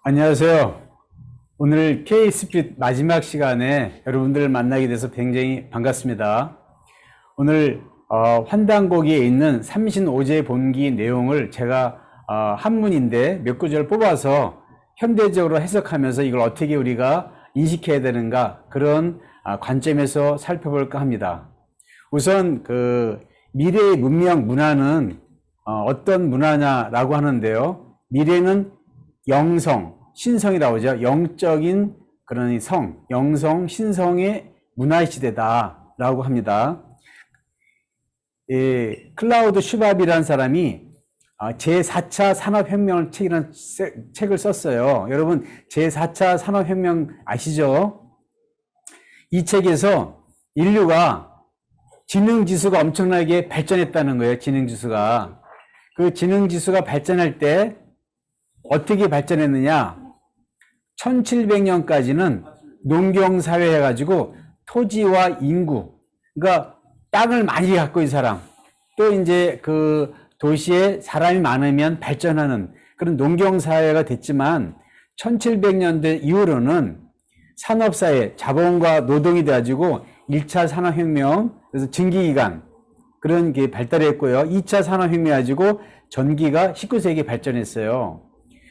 안녕하세요. 오늘 K-스피릿 마지막 시간에 여러분들을 만나게 돼서 굉장히 반갑습니다. 오늘 환단고기에 있는 삼신오제 본기 내용을 제가 한문인데 몇 구절 뽑아서 현대적으로 해석하면서 이걸 어떻게 우리가 인식해야 되는가 그런 관점에서 살펴볼까 합니다. 우선 미래의 문명 문화는 어떤 문화냐라고 하는데요. 미래는 영성, 신성이라고 하죠. 영적인 그런 성, 영성, 신성의 문화의 시대다라고 합니다. 클라우드 슈밥이라는 사람이 제4차 산업혁명을 책을 썼어요. 여러분 제4차 산업혁명 아시죠? 이 책에서 인류가 지능지수가 엄청나게 발전했다는 거예요. 지능지수가. 그 지능지수가 발전할 때 어떻게 발전했느냐? 1700년까지는 농경사회 해가지고 토지와 인구, 그러니까 땅을 많이 갖고 있는 사람, 또 이제 그 도시에 사람이 많으면 발전하는 그런 농경사회가 됐지만 1700년대 이후로는 산업사회, 자본과 노동이 돼가지고 1차 산업혁명, 그래서 증기기관, 그런 게 발달했고요. 2차 산업혁명 가지고 전기가 19세기에 발전했어요.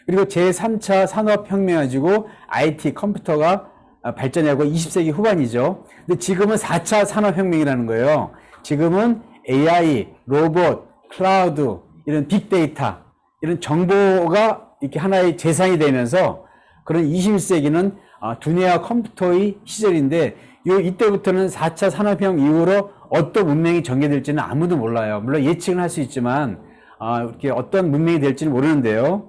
그리고 제3차 산업혁명 가지고 IT, 컴퓨터가 발전하고 20세기 후반이죠. 근데 지금은 4차 산업혁명이라는 거예요. 지금은 AI, 로봇, 클라우드, 이런 빅데이터, 이런 정보가 이렇게 하나의 재산이 되면서 그런 21세기는 두뇌와 컴퓨터의 시절인데 이때부터는 4차 산업혁명 이후로 어떤 문명이 전개될지는 아무도 몰라요. 물론 예측은 할 수 있지만 이렇게 어떤 문명이 될지는 모르는데요.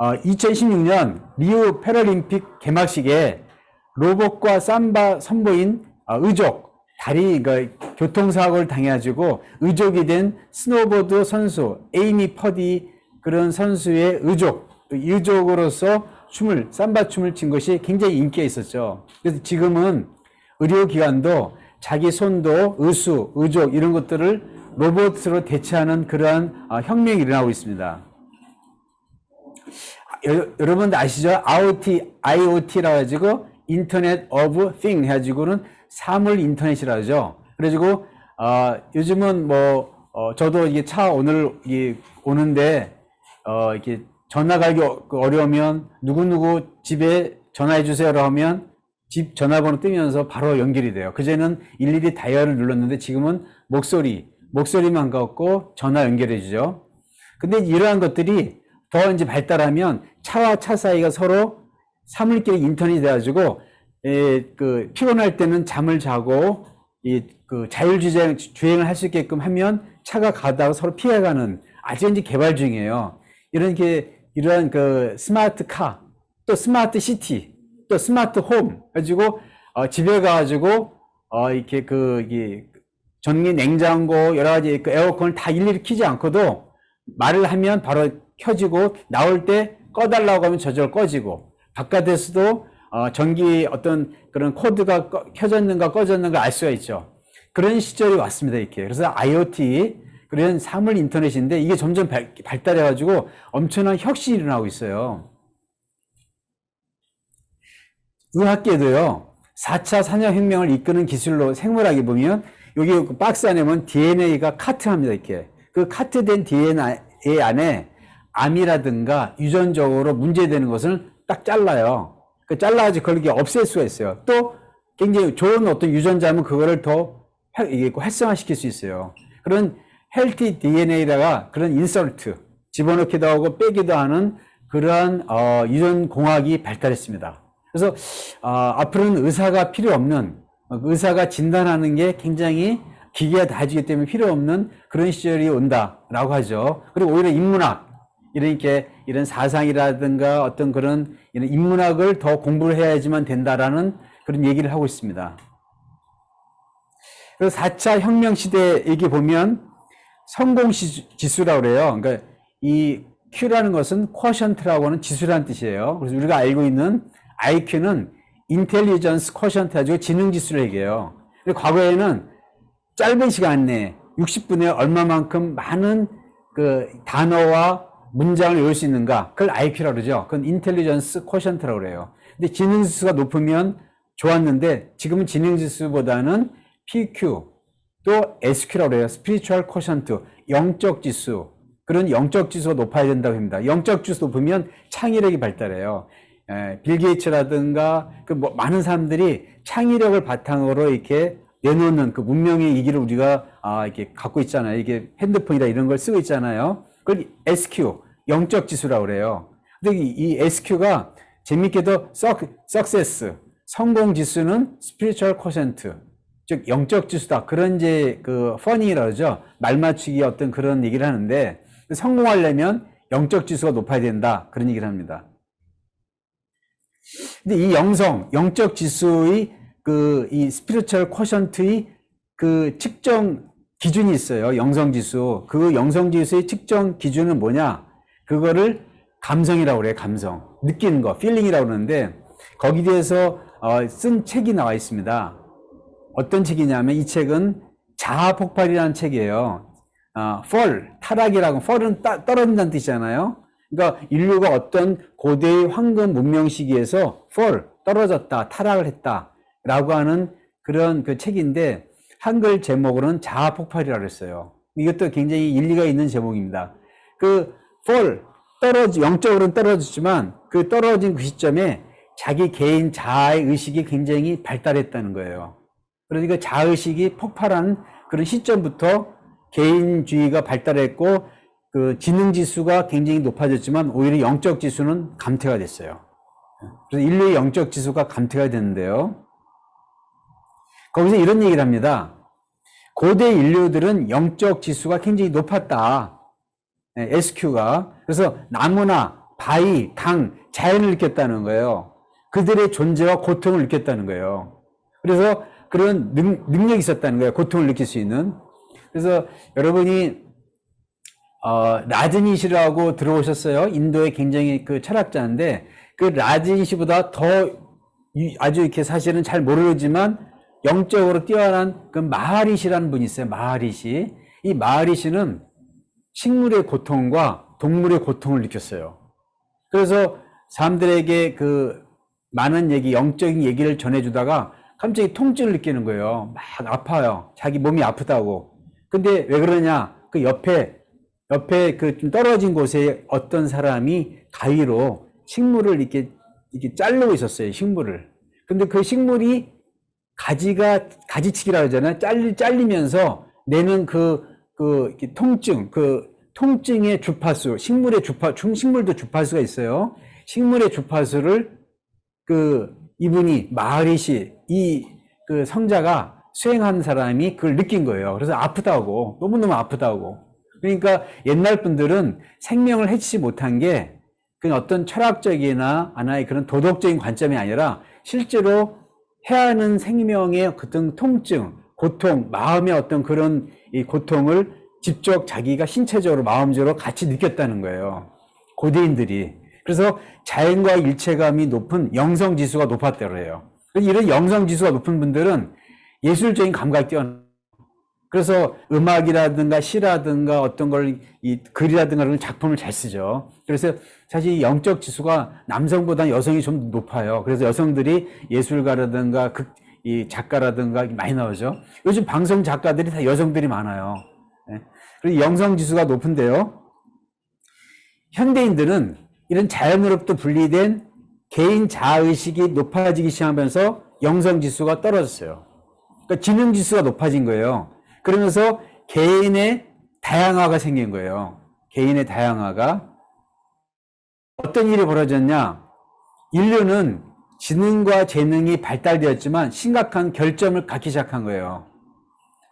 2016년 리우 패럴림픽 개막식에 로봇과 삼바 선보인 의족, 다리 교통사고를 당해가지고 의족이 된 스노보드 선수 에이미 퍼디 그런 선수의 의족으로서 삼바 춤을 춘 것이 굉장히 인기가 있었죠. 그래서 지금은 의료기관도 자기 손도 의수, 의족 이런 것들을 로봇으로 대체하는 그러한 혁명이 일어나고 있습니다. 여러분들 아시죠? IoT라고 해가지고 인터넷 오브 띵 해가지고는 사물 인터넷이라고 하죠. 그래가지고 요즘은 저도 이게 차 오늘 오는데 이렇게 전화 걸기 어려우면 누구누구 집에 전화해 주세요라고 하면 집 전화번호 뜨면서 바로 연결이 돼요. 그전에는 일일이 다이얼을 눌렀는데 지금은 목소리만 갖고 전화 연결해 주죠. 근데 이러한 것들이 더 이제 발달하면 차와 차 사이가 서로 사물끼리 인터넷이 돼가지고 피곤할 때는 잠을 자고 자율주행을 할 수 있게끔 하면 차가 가다가 서로 피해가는 아직 이제 개발 중이에요. 이런 스마트 카, 또 스마트 시티, 또 스마트 홈 가지고 집에 가가지고 이게 전기 냉장고 여러 가지 에어컨을 다 일일이 켜지 않고도 말을 하면 바로 켜지고 나올 때 꺼달라고 하면 저절로 꺼지고 바깥에서도 전기 어떤 그런 코드가 켜졌는가 꺼졌는가 알 수가 있죠. 그런 시절이 왔습니다. 이렇게. 그래서 IoT 그런 사물 인터넷인데 이게 점점 발달해가지고 엄청난 혁신이 일어나고 있어요. 의학계도요. 4차 산업혁명을 이끄는 기술로 생물학에 보면 여기 박스 안에 보면 DNA가 카트합니다. 이렇게. 그 카트된 DNA 안에 암이라든가 유전적으로 문제되는 것을 딱 잘라요. 잘라가지고 그걸 없앨 수가 있어요. 또 굉장히 좋은 어떤 유전자면 그거를 더 활성화시킬 수 있어요. 그런 헬티 DNA다가 그런 인설트, 집어넣기도 하고 빼기도 하는 그러한 유전공학이 발달했습니다. 그래서 앞으로는 의사가 필요 없는, 의사가 진단하는 게 굉장히 기계가 다 해주기 때문에 필요 없는 그런 시절이 온다라고 하죠. 그리고 오히려 인문학, 이런 사상이라든가 어떤 그런 이런 인문학을 더 공부를 해야지만 된다라는 그런 얘기를 하고 있습니다. 그래서 4차 혁명 시대 얘기 보면 성공 지수라고 그래요. 그러니까 이 Q라는 것은 쿼션트라고 하는 지수라는 뜻이에요. 그래서 우리가 알고 있는 IQ는 인텔리전스 쿼션트 가지고 지능 지수를 얘기해요. 과거에는 짧은 시간 내에 60분에 얼마만큼 많은 단어와 문장을 외울 수 있는가? 그걸 IQ라고 그러죠. 그건 인텔리전스 쿼션트라고 그래요. 근데 지능지수가 높으면 좋았는데 지금은 지능지수보다는 PQ 또 SQ라고 해요. 스피리추얼 쿼션트, 영적 지수. 그런 영적 지수가 높아야 된다고 합니다. 영적 지수 높으면 창의력이 발달해요. 빌 게이츠라든가 많은 사람들이 창의력을 바탕으로 이렇게 내놓는 그 문명의 이기를 우리가 이렇게 갖고 있잖아요. 이게 핸드폰이나 이런 걸 쓰고 있잖아요. 그걸 SQ, 영적 지수라고 그래요. 근데 이 SQ가 재밌게도 success, 성공 지수는 spiritual quotient, 즉 영적 지수다. 그런 이제 그 funny라고 그러죠. 말맞추기 어떤 그런 얘기를 하는데 성공하려면 영적 지수가 높아야 된다. 그런 얘기를 합니다. 근데 이 영적 지수의 이 스피리추얼 쿼션트의 그 측정 기준이 있어요. 영성 지수. 그 영성 지수의 측정 기준은 뭐냐? 그거를 감성이라고 그래요. 감성. 느끼는 거, 필링이라고 그러는데 거기에 대해서 쓴 책이 나와 있습니다. 어떤 책이냐면 이 책은 자아 폭발이라는 책이에요. fall, 타락이라고, fall은 떨어진다는 뜻이잖아요. 그러니까 인류가 어떤 고대의 황금 문명 시기에서 fall, 떨어졌다, 타락을 했다 라고 하는 그런 그 책인데 한글 제목으로는 자아 폭발이라고 했어요. 이것도 굉장히 일리가 있는 제목입니다. 그 fall, 영적으로는 떨어졌지만 그 떨어진 그 시점에 자기 개인 자아의 의식이 굉장히 발달했다는 거예요. 그러니까 자아의식이 폭발한 그런 시점부터 개인주의가 발달했고 그 지능지수가 굉장히 높아졌지만 오히려 영적 지수는 감퇴가 됐어요. 그래서 인류의 영적 지수가 감퇴가 됐는데요. 거기서 이런 얘기를 합니다. 고대 인류들은 영적 지수가 굉장히 높았다. SQ가. 그래서 나무나 바위, 강, 자연을 느꼈다는 거예요. 그들의 존재와 고통을 느꼈다는 거예요. 그래서 그런 능력이 있었다는 거예요. 고통을 느낄 수 있는. 그래서 여러분이 라즈니시라고 들어오셨어요. 인도의 굉장히 그 철학자인데 그 라즈니시보다 더 아주 이렇게 사실은 잘 모르지만 영적으로 뛰어난 그 마하리시라는 분이 있어요. 마하리시. 이 마하리시는 식물의 고통과 동물의 고통을 느꼈어요. 그래서 사람들에게 그 많은 얘기, 영적인 얘기를 전해주다가 갑자기 통증을 느끼는 거예요. 막 아파요. 자기 몸이 아프다고. 근데 왜 그러냐? 그 옆에 그 좀 떨어진 곳에 어떤 사람이 가위로 식물을 이렇게 자르고 있었어요. 식물을. 근데 그 식물이 가지치기라고 하잖아요. 잘리면서 내는 통증의 주파수, 식물도 주파수가 있어요. 식물의 주파수를 이분이 마하리시, 그 성자가 수행한 사람이 그걸 느낀 거예요. 그래서 아프다고, 너무너무 아프다고. 그러니까 옛날 분들은 생명을 해치지 못한 게 그 어떤 철학적이나 하나의 그런 도덕적인 관점이 아니라 실제로 해하는 생명의 어떤 통증, 고통, 마음의 어떤 그런 이 고통을 직접 자기가 신체적으로, 마음적으로 같이 느꼈다는 거예요. 고대인들이. 그래서 자연과 일체감이 높은 영성지수가 높았다고 해요. 이런 영성지수가 높은 분들은 예술적인 감각이 뛰어나요. 그래서 음악이라든가 시라든가 어떤 걸, 글이라든가 그런 작품을 잘 쓰죠. 그래서 사실 영적 지수가 남성보다 여성이 좀 높아요. 그래서 여성들이 예술가라든가 이 작가라든가 많이 나오죠. 요즘 방송 작가들이 다 여성들이 많아요. 그리고 영성 지수가 높은데요. 현대인들은 이런 자연으로부터 분리된 개인 자아의식이 높아지기 시작하면서 영성 지수가 떨어졌어요. 그러니까 지능 지수가 높아진 거예요. 그러면서 개인의 다양화가 생긴 거예요. 개인의 다양화가. 어떤 일이 벌어졌냐? 인류는 지능과 재능이 발달되었지만 심각한 결점을 갖기 시작한 거예요.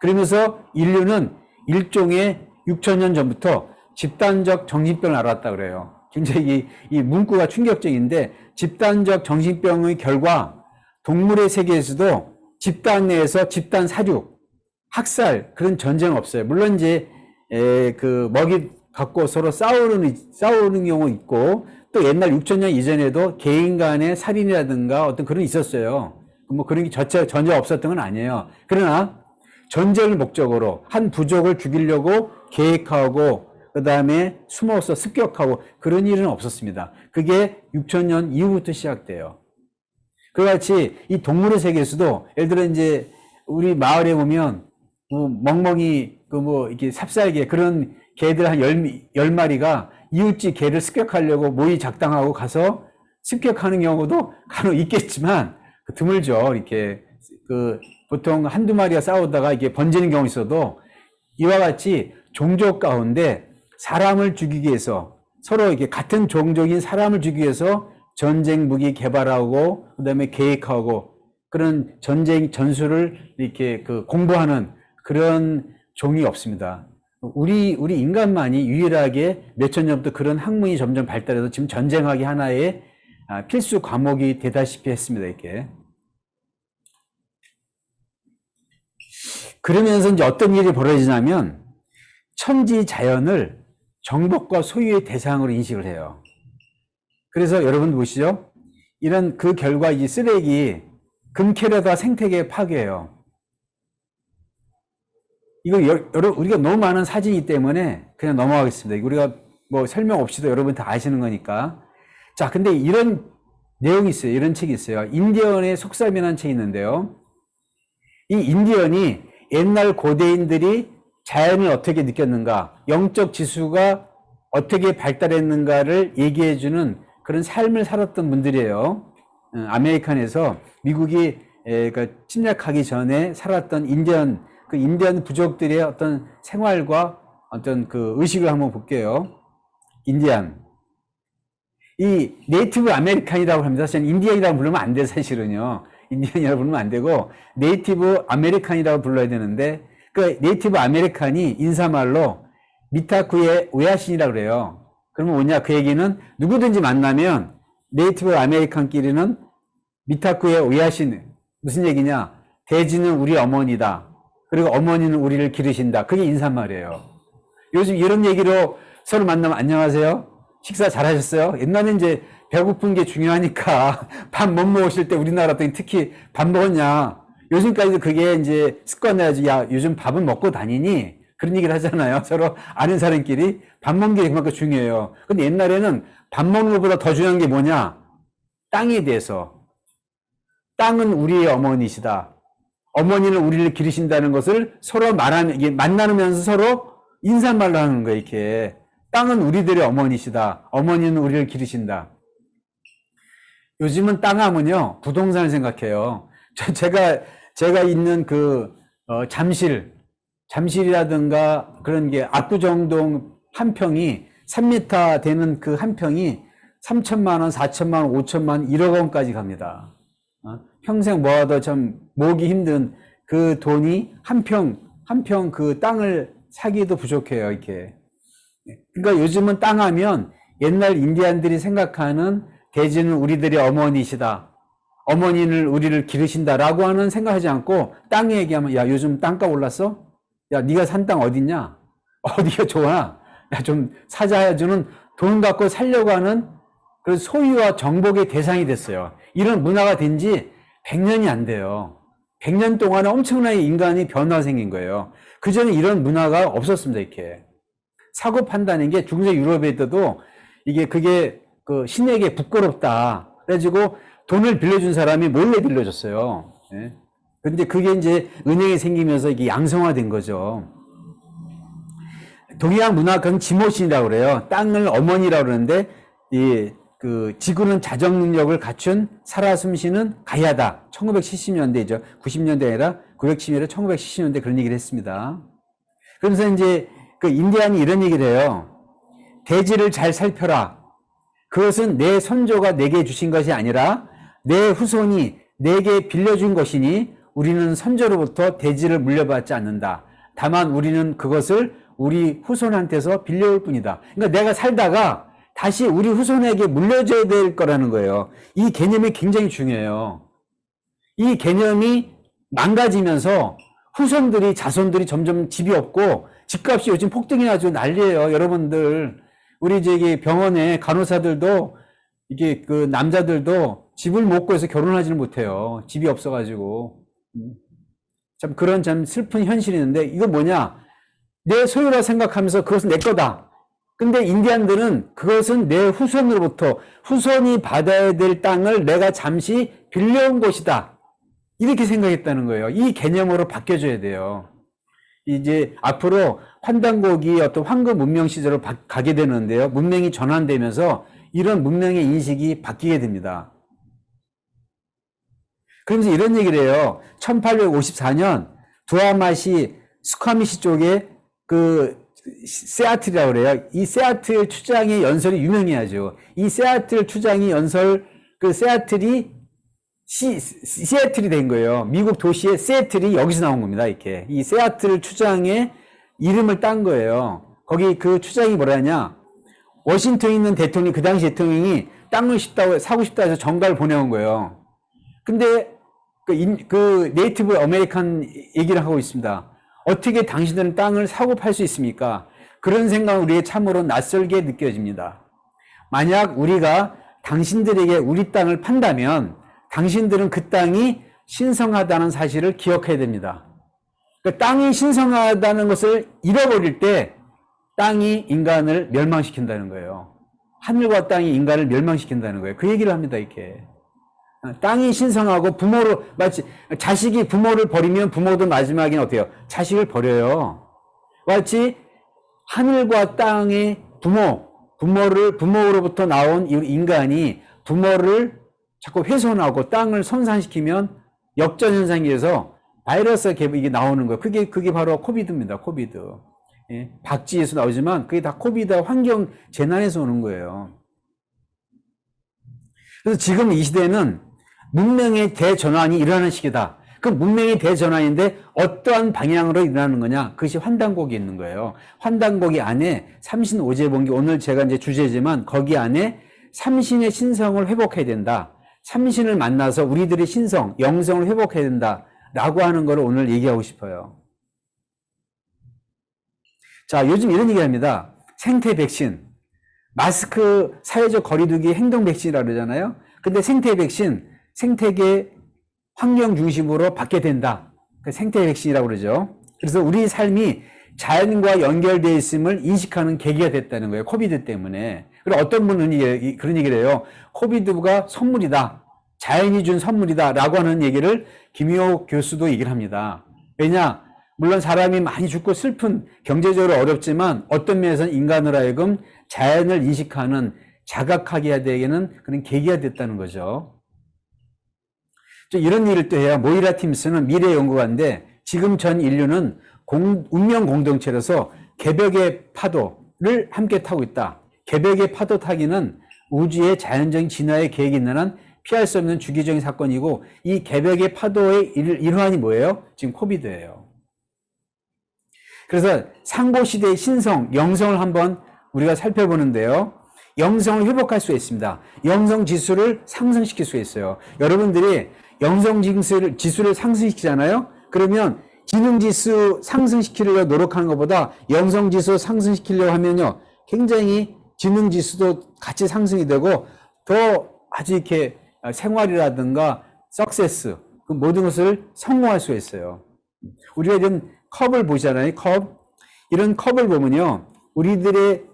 그러면서 인류는 일종의 6,000년 전부터 집단적 정신병을 앓았다 그래요. 굉장히 이 문구가 충격적인데 집단적 정신병의 결과 동물의 세계에서도 집단 내에서 집단 사육, 학살, 그런 전쟁 없어요. 물론 이제 먹이 갖고 서로 싸우는 경우 있고 또 옛날 6,000년 이전에도 개인 간의 살인이라든가 어떤 그런 게 있었어요. 뭐 그런 게 전혀 없었던 건 아니에요. 그러나 전쟁을 목적으로 한 부족을 죽이려고 계획하고 그 다음에 숨어서 습격하고 그런 일은 없었습니다. 그게 6천년 이후부터 시작돼요. 그같이 이 동물의 세계에서도 예를 들어 이제 우리 마을에 보면 뭐 멍멍이 그 뭐 이렇게 삽살개 그런 개들 한 10마리가 이웃집 개를 습격하려고 모의 작당하고 가서 습격하는 경우도 간혹 있겠지만 드물죠. 이렇게 그 보통 한두 마리가 싸우다가 이게 번지는 경우 있어도 이와 같이 종족 가운데 사람을 죽이기 위해서 서로 이렇게 같은 종족인 사람을 죽이기 위해서 전쟁 무기 개발하고 그다음에 계획하고 그런 전쟁 전술을 이렇게 그 공부하는 그런 종이 없습니다. 우리 인간만이 유일하게 몇천 년부터 그런 학문이 점점 발달해서 지금 전쟁하기 하나의 필수 과목이 되다시피 했습니다. 이렇게. 그러면서 이제 어떤 일이 벌어지냐면 천지 자연을 정복과 소유의 대상으로 인식을 해요. 그래서 여러분 보시죠. 이런 그 결과 이 쓰레기 금캐려다 생태계 파괴예요. 이거 우리가 너무 많은 사진이기 때문에 그냥 넘어가겠습니다. 우리가 뭐 설명 없이도 여러분 다 아시는 거니까. 자, 근데 이런 내용이 있어요. 이런 책이 있어요. 인디언의 속셈이라는 책이 있는데요. 이 인디언이 옛날 고대인들이 자연을 어떻게 느꼈는가, 영적 지수가 어떻게 발달했는가를 얘기해주는 그런 삶을 살았던 분들이에요. 아메리칸에서 미국이 그러니까 침략하기 전에 살았던 그 인디언 부족들의 어떤 생활과 어떤 그 의식을 한번 볼게요. 인디안. 이 네이티브 아메리칸이라고 합니다. 사실 인디언이라고 부르면 안 돼, 사실은요. 인디언이라고 부르면 안 되고, 네이티브 아메리칸이라고 불러야 되는데, 그 네이티브 아메리칸이 인사말로 미타쿠의 오야신이라고 그래요. 그러면 뭐냐? 그 얘기는 누구든지 만나면 네이티브 아메리칸끼리는 미타쿠의 오야신, 무슨 얘기냐? 대지는 우리 어머니다. 그리고 어머니는 우리를 기르신다. 그게 인사말이에요. 요즘 이런 얘기로 서로 만나면 안녕하세요? 식사 잘하셨어요? 옛날에 이제 배고픈 게 중요하니까 밥 못 먹으실 때 우리나라 특히 밥 먹었냐? 요즘까지도 그게 이제 습관돼야지. 야, 요즘 밥은 먹고 다니니? 그런 얘기를 하잖아요. 서로 아는 사람끼리 밥 먹는 게 그만큼 중요해요. 근데 옛날에는 밥 먹는 것보다 더 중요한 게 뭐냐? 땅에 대해서. 땅은 우리의 어머니시다. 어머니는 우리를 기르신다는 것을 서로 말하는, 이게 만나면서 서로 인사말로 하는 거예요, 이렇게. 땅은 우리들의 어머니시다. 어머니는 우리를 기르신다. 요즘은 땅 하면요, 부동산을 생각해요. 제가 있는 잠실이라든가 그런 게 압구정동 한 평이 3m 되는 그 한 평이 3천만 원, 4천만 원, 5천만 원, 1억 원까지 갑니다. 평생 모아도 참 모으기 힘든 그 돈이 한 평 그 땅을 사기도 부족해요, 이렇게. 그러니까 요즘은 땅 하면 옛날 인디안들이 생각하는 대지는 우리들의 어머니시다. 어머니는 우리를 기르신다라고 하는 생각하지 않고 땅 얘기하면 야, 요즘 땅값 올랐어? 야, 네가 산 땅 어딨냐? 어디가 좋아? 야, 좀 사자 주는 돈 갖고 살려고 하는 그 소유와 정복의 대상이 됐어요. 이런 문화가 된 지 100년이 안 돼요. 100년 동안에 엄청나게 인간이 변화가 생긴 거예요. 그전에 이런 문화가 없었습니다, 이렇게. 사고 판다는 게 중세 유럽에도 그게 그 신에게 부끄럽다. 그래가지고 돈을 빌려준 사람이 몰래 빌려줬어요. 예. 근데 그게 이제 은행이 생기면서 이게 양성화된 거죠. 동양 문학은 지모신이라고 그래요. 땅을 어머니라고 그러는데, 그 지구는 자정 능력을 갖춘 살아 숨쉬는 가야다. 1970년대죠. 90년대 아니라 970년대, 1970년대 그런 얘기를 했습니다. 그러면서 이제 그 인디안이 이런 얘기를 해요. 대지를 잘 살펴라. 그것은 내 선조가 내게 주신 것이 아니라 내 후손이 내게 빌려준 것이니 우리는 선조로부터 대지를 물려받지 않는다. 다만 우리는 그것을 우리 후손한테서 빌려올 뿐이다. 그러니까 내가 살다가 다시 우리 후손에게 물려줘야 될 거라는 거예요. 이 개념이 굉장히 중요해요. 이 개념이 망가지면서 후손들이, 자손들이 점점 집이 없고 집값이 요즘 폭등이 아주 난리예요. 여러분들, 우리 저기 병원에 간호사들도 이게 그 남자들도 집을 못 구해서 결혼하지는 못해요. 집이 없어가지고. 참 슬픈 현실이 있는데 이거 뭐냐? 내 소유라 생각하면서 그것은 내 거다. 근데 인디안들은 그것은 내 후손으로부터 후손이 받아야 될 땅을 내가 잠시 빌려온 곳이다. 이렇게 생각했다는 거예요. 이 개념으로 바뀌어져야 돼요. 이제 앞으로 환단곡이 어떤 황금 문명 시대로 가게 되는데요. 문명이 전환되면서 이런 문명의 인식이 바뀌게 됩니다. 그러면서 이런 얘기를 해요. 1854년 두아마시 스쿼미시 쪽에 그 세아틀이라고 그래요. 이 세아틀 추장의 연설이 유명해야죠. 이 세아틀 추장의 연설, 그 세아틀이 시애틀이 된 거예요. 미국 도시의 세애틀이 여기서 나온 겁니다. 이렇게. 이 세아틀 추장의 이름을 딴 거예요. 거기 그 추장이 뭐라냐. 워싱턴에 있는 대통령이, 그 당시 대통령이 땅을 사고 싶다 해서 전가를 보내온 거예요. 근데 그 네이티브 아메리칸 얘기를 하고 있습니다. 어떻게 당신들은 땅을 사고 팔 수 있습니까? 그런 생각은 우리에게 참으로 낯설게 느껴집니다. 만약 우리가 당신들에게 우리 땅을 판다면 당신들은 그 땅이 신성하다는 사실을 기억해야 됩니다. 그러니까 땅이 신성하다는 것을 잃어버릴 때 땅이 인간을 멸망시킨다는 거예요. 하늘과 땅이 인간을 멸망시킨다는 거예요. 그 얘기를 합니다. 이렇게. 땅이 신성하고 부모를, 마치 자식이 부모를 버리면 부모도 마지막에는 어때요? 자식을 버려요. 마치 하늘과 땅의 부모로부터 나온 인간이 부모를 자꾸 훼손하고 땅을 손상시키면 역전현상에서 바이러스가 이게 나오는 거예요. 그게 바로 코비드입니다. 코비드. 예, 박쥐에서 나오지만 그게 다 코비드 환경 재난에서 오는 거예요. 그래서 지금 이 시대는 문명의 대전환이 일어나는 시기다. 그 문명의 대전환인데 어떠한 방향으로 일어나는 거냐? 그것이 환단곡이 있는 거예요. 환단곡이 안에 삼신오제본기, 오늘 제가 이제 주제지만 거기 안에 삼신의 신성을 회복해야 된다. 삼신을 만나서 우리들의 신성, 영성을 회복해야 된다. 라고 하는 걸 오늘 얘기하고 싶어요. 자, 요즘 이런 얘기 합니다. 생태 백신. 마스크, 사회적 거리두기 행동 백신이라고 그러잖아요. 근데 생태 백신, 생태계 환경 중심으로 받게 된다. 그 생태 백신이라고 그러죠. 그래서 우리 삶이 자연과 연결되어 있음을 인식하는 계기가 됐다는 거예요. 코비드 때문에. 그리고 어떤 분은 그런 얘기를 해요. 코비드가 선물이다. 자연이 준 선물이다. 라고 하는 얘기를 김효 교수도 얘기를 합니다. 왜냐? 물론 사람이 많이 죽고 슬픈, 경제적으로 어렵지만 어떤 면에서는 인간으로 하여금 자연을 인식하는, 자각하게 되는 그런 계기가 됐다는 거죠. 이런 일을 또 해요. 모이라 팀스는 미래 연구가인데 지금 전 인류는 운명 공동체로서 개벽의 파도를 함께 타고 있다. 개벽의 파도 타기는 우주의 자연적인 진화의 계획이 있는 한 피할 수 없는 주기적인 사건이고 이 개벽의 파도의 일환이 뭐예요? 지금 코비드예요. 그래서 상고시대의 신성, 영성을 한번 우리가 살펴보는데요. 영성을 회복할 수 있습니다. 영성 지수를 상승시킬 수 있어요. 여러분들이 영성 지수를 상승시키잖아요. 그러면 지능 지수 상승시키려고 노력하는 것보다 영성 지수 상승시키려고 하면요. 굉장히 지능 지수도 같이 상승이 되고 더 아주 이렇게 생활이라든가 석세스, 그 모든 것을 성공할 수 있어요. 우리가 이런 컵을 보잖아요. 컵. 이런 컵을 보면요. 우리들의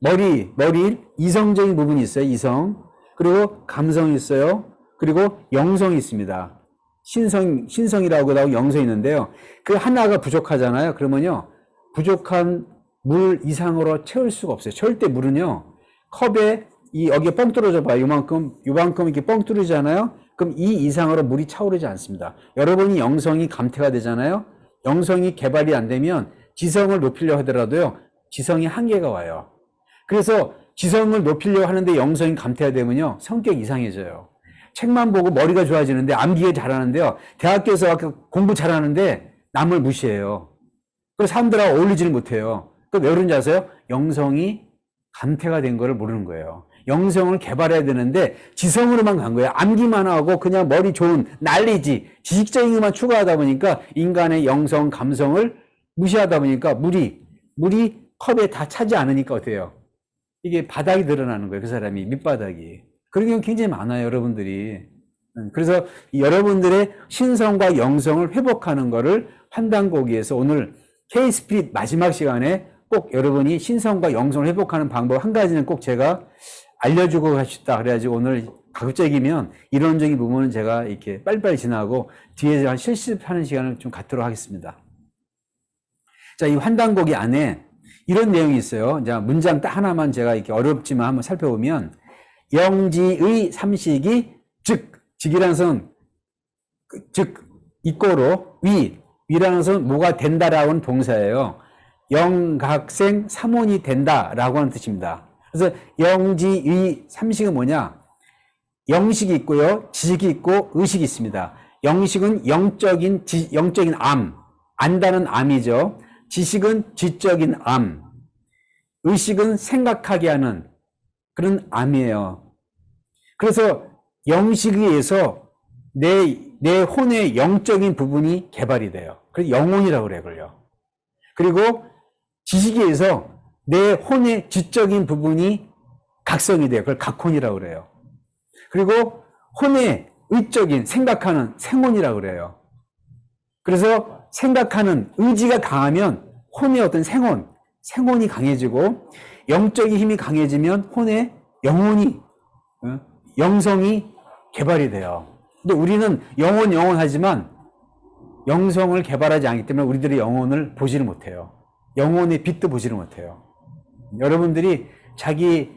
머리 이성적인 부분이 있어요. 이성. 그리고 감성이 있어요. 그리고 영성이 있습니다. 신성이라고 나오고 영성이 있는데요. 그 하나가 부족하잖아요. 그러면요. 부족한 물 이상으로 채울 수가 없어요. 절대 물은요. 컵에 여기에 뻥 뚫어져 봐요. 요만큼 이렇게 뻥 뚫리잖아요. 그럼 이 이상으로 물이 차오르지 않습니다. 여러분이 영성이 감퇴가 되잖아요. 영성이 개발이 안 되면 지성을 높이려고 하더라도요. 지성이 한계가 와요. 그래서 지성을 높이려고 하는데 영성이 감퇴가 되면요. 성격이 이상해져요. 책만 보고 머리가 좋아지는데 암기가 잘하는데요. 대학교에서 공부 잘하는데 남을 무시해요. 그래서 사람들하고 어울리지를 못해요. 왜 그런지 아세요? 영성이 감퇴가 된 거를 모르는 거예요. 영성을 개발해야 되는데 지성으로만 간 거예요. 암기만 하고 그냥 머리 좋은 난리지 지식적인 것만 추구하다 보니까 인간의 영성, 감성을 무시하다 보니까 물이 컵에 다 차지 않으니까 어때요? 이게 바닥이 드러나는 거예요. 그 사람이 밑바닥이. 그런 경우 굉장히 많아요. 여러분들이. 그래서 여러분들의 신성과 영성을 회복하는 거를 환단고기에서 오늘 K-스피릿 마지막 시간에 꼭 여러분이 신성과 영성을 회복하는 방법 한 가지는 꼭 제가 알려주고 가싶다. 그래가지고 오늘 가급적이면 이론적인 부분은 제가 이렇게 빨리빨리 지나고 뒤에 제가 실습하는 시간을 좀 갖도록 하겠습니다. 자, 이 환단고기 안에 이런 내용이 있어요. 자, 문장 딱 하나만 제가 이렇게 어렵지만 한번 살펴보면 영지의 삼식이 즉이라는 것은 즉 이꼬로 위라는 것은 뭐가 된다라고는 동사예요. 영각생 삼원이 된다라고 하는 뜻입니다. 그래서 영지의 삼식은 뭐냐? 영식이 있고요, 지식이 있고 의식이 있습니다. 영식은 영적인 안다는 암이죠. 지식은 지적인 암, 의식은 생각하게 하는 그런 암이에요. 그래서 영식에 의해서 내 혼의 영적인 부분이 개발이 돼요. 그래서 영혼이라고 그래요, 그걸요. 그리고 지식에 의해서 내 혼의 지적인 부분이 각성이 돼요. 그걸 각혼이라고 그래요. 그리고 혼의 의적인 생각하는 생혼이라고 그래요. 그래서 생각하는 의지가 강하면 혼의 어떤 생혼이 강해지고 영적인 힘이 강해지면 혼의 영혼이 영성이 개발이 돼요. 근데 우리는 영혼하지만 영성을 개발하지 않기 때문에 우리들의 영혼을 보지를 못해요. 영혼의 빛도 보지를 못해요. 여러분들이 자기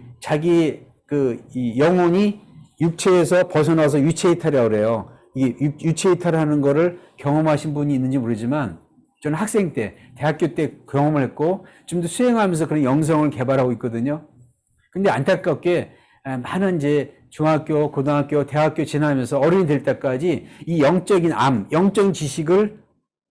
이 영혼이 육체에서 벗어나서 유체이탈이라고 그래요. 이게 유체이탈을 하는 거를 경험하신 분이 있는지 모르지만 저는 학생 때, 대학교 때 경험을 했고 지금도 수행하면서 그런 영성을 개발하고 있거든요. 근데 안타깝게 많은 이제 중학교, 고등학교, 대학교 지나면서 어른이 될 때까지 이 영적인 영적인 지식을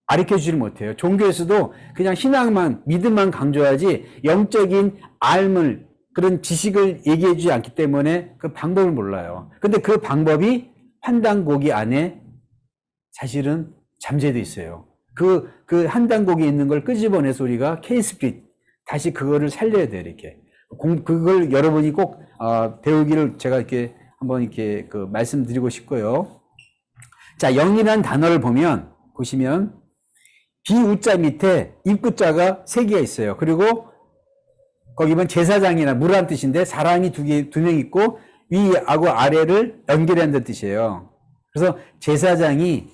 가르쳐 주지 못해요. 종교에서도 그냥 신앙만, 믿음만 강조하지 영적인 알물, 그런 지식을 얘기해 주지 않기 때문에 그 방법을 몰라요. 근데 그 방법이 환단고기 안에 사실은 잠재되어 있어요. 그 한단고기에 있는 걸 끄집어내서 우리가 K-스피릿 다시 그거를 살려야 돼요. 이렇게 그걸 여러분이 꼭 배우기를 제가 이렇게 한번 이렇게 말씀드리고 싶고요. 자, 영이라는 단어를 보시면 비우자 밑에 입구자가 3개가 있어요. 그리고 거기 보면 제사장이나 무라는 뜻인데 사람이 두 명 있고 위하고 아래를 연결한다는 뜻이에요. 그래서 제사장이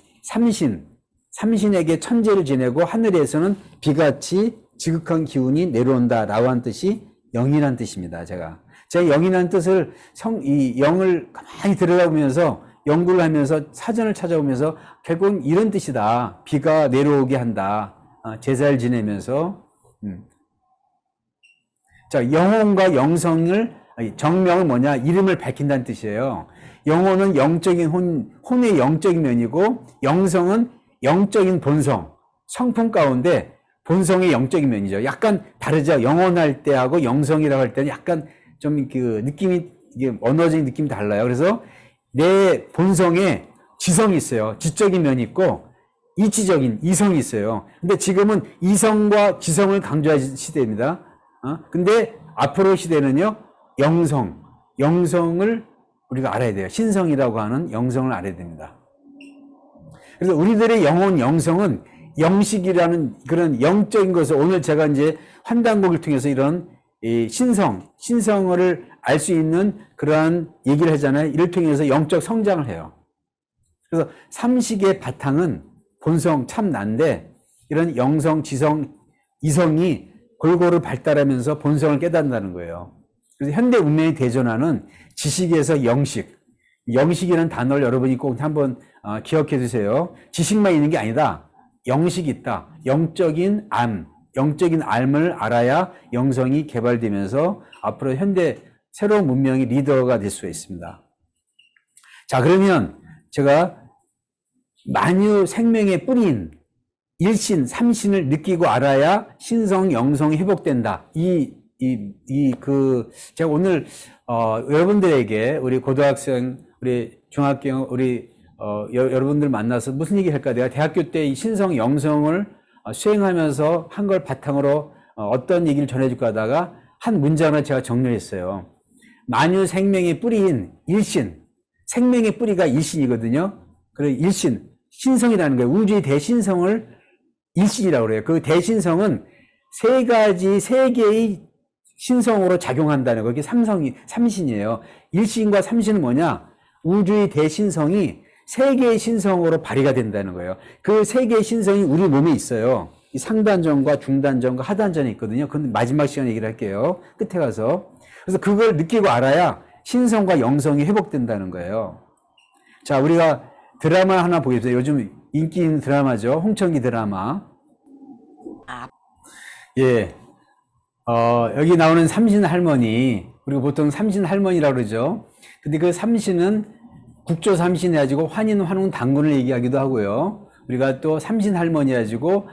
삼신에게 천재를 지내고 하늘에서는 비같이 지극한 기운이 내려온다라고 하는 뜻이 영이라는 뜻입니다. 제가 영이라는 뜻을 이 영을 가만히 들여다보면서 연구를 하면서 사전을 찾아오면서 결국은 이런 뜻이다. 비가 내려오게 한다. 제사를 지내면서 자, 영혼과 영성을 정명은 뭐냐? 이름을 밝힌다는 뜻이에요. 영혼은 영적인 혼의 영적인 면이고 영성은 영적인 본성, 성품 가운데 본성의 영적인 면이죠. 약간 다르죠. 영혼할 때하고 영성이라고 할 때는 약간 좀 그 느낌이 이게 언어적인 느낌이 달라요. 그래서 내 본성에 지성이 있어요. 지적인 면이 있고 이치적인 이성이 있어요. 근데 지금은 이성과 지성을 강조할 시대입니다. 근데 앞으로 시대는요, 영성을 우리가 알아야 돼요. 신성이라고 하는 영성을 알아야 됩니다. 그래서 우리들의 영성은 영식이라는 그런 영적인 것을 오늘 제가 이제 환단곡을 통해서 이런 신성을 알 수 있는 그러한 얘기를 하잖아요. 이를 통해서 영적 성장을 해요. 그래서 삼식의 바탕은 본성 참나인데 이런 영성, 지성, 이성이 골고루 발달하면서 본성을 깨닫는다는 거예요. 그래서 현대 문명이 대전하는 지식에서 영식이라는 단어를 여러분이 꼭 한번 기억해 두세요. 지식만 있는 게 아니다. 영식이 있다. 영적인 암을 알아야 영성이 개발되면서 앞으로 현대 새로운 문명의 리더가 될 수가 있습니다. 자, 그러면 제가 만유 생명의 뿌리인 일신, 삼신을 느끼고 알아야 신성, 영성이 회복된다. 제가 오늘, 여러분들에게, 우리 고등학생, 우리 중학교, 여러분들 만나서 무슨 얘기 할까? 내가 대학교 때 이 신성, 영성을 수행하면서 한 걸 바탕으로 어떤 얘기를 전해줄까 하다가 한 문장을 제가 정리했어요. 만유 생명의 뿌리인 일신, 생명의 뿌리가 일신이거든요. 그래서 일신, 신성이라는 거예요. 우주의 대신성을 일신이라고 그래요. 그 대신성은 세 개의 신성으로 작용한다는 거. 그게 삼신이에요. 일신과 삼신은 뭐냐? 우주의 대신성이 세 개의 신성으로 발휘가 된다는 거예요. 그 세 개의 신성이 우리 몸에 있어요. 이 상단전과 중단전과 하단전이 있거든요. 그건 마지막 시간에 얘기를 할게요. 끝에 가서. 그래서 그걸 느끼고 알아야 신성과 영성이 회복된다는 거예요. 자, 우리가 드라마 하나 보겠습니다. 요즘 인기 있는 드라마죠. 홍천기 드라마. 예. 여기 나오는 삼신 할머니, 그리고 보통 삼신 할머니라고 그러죠. 근데 그 삼신은 국조 삼신 해가지고 환인, 환웅, 당군을 얘기하기도 하고요. 우리가 또 삼신 할머니 해가지고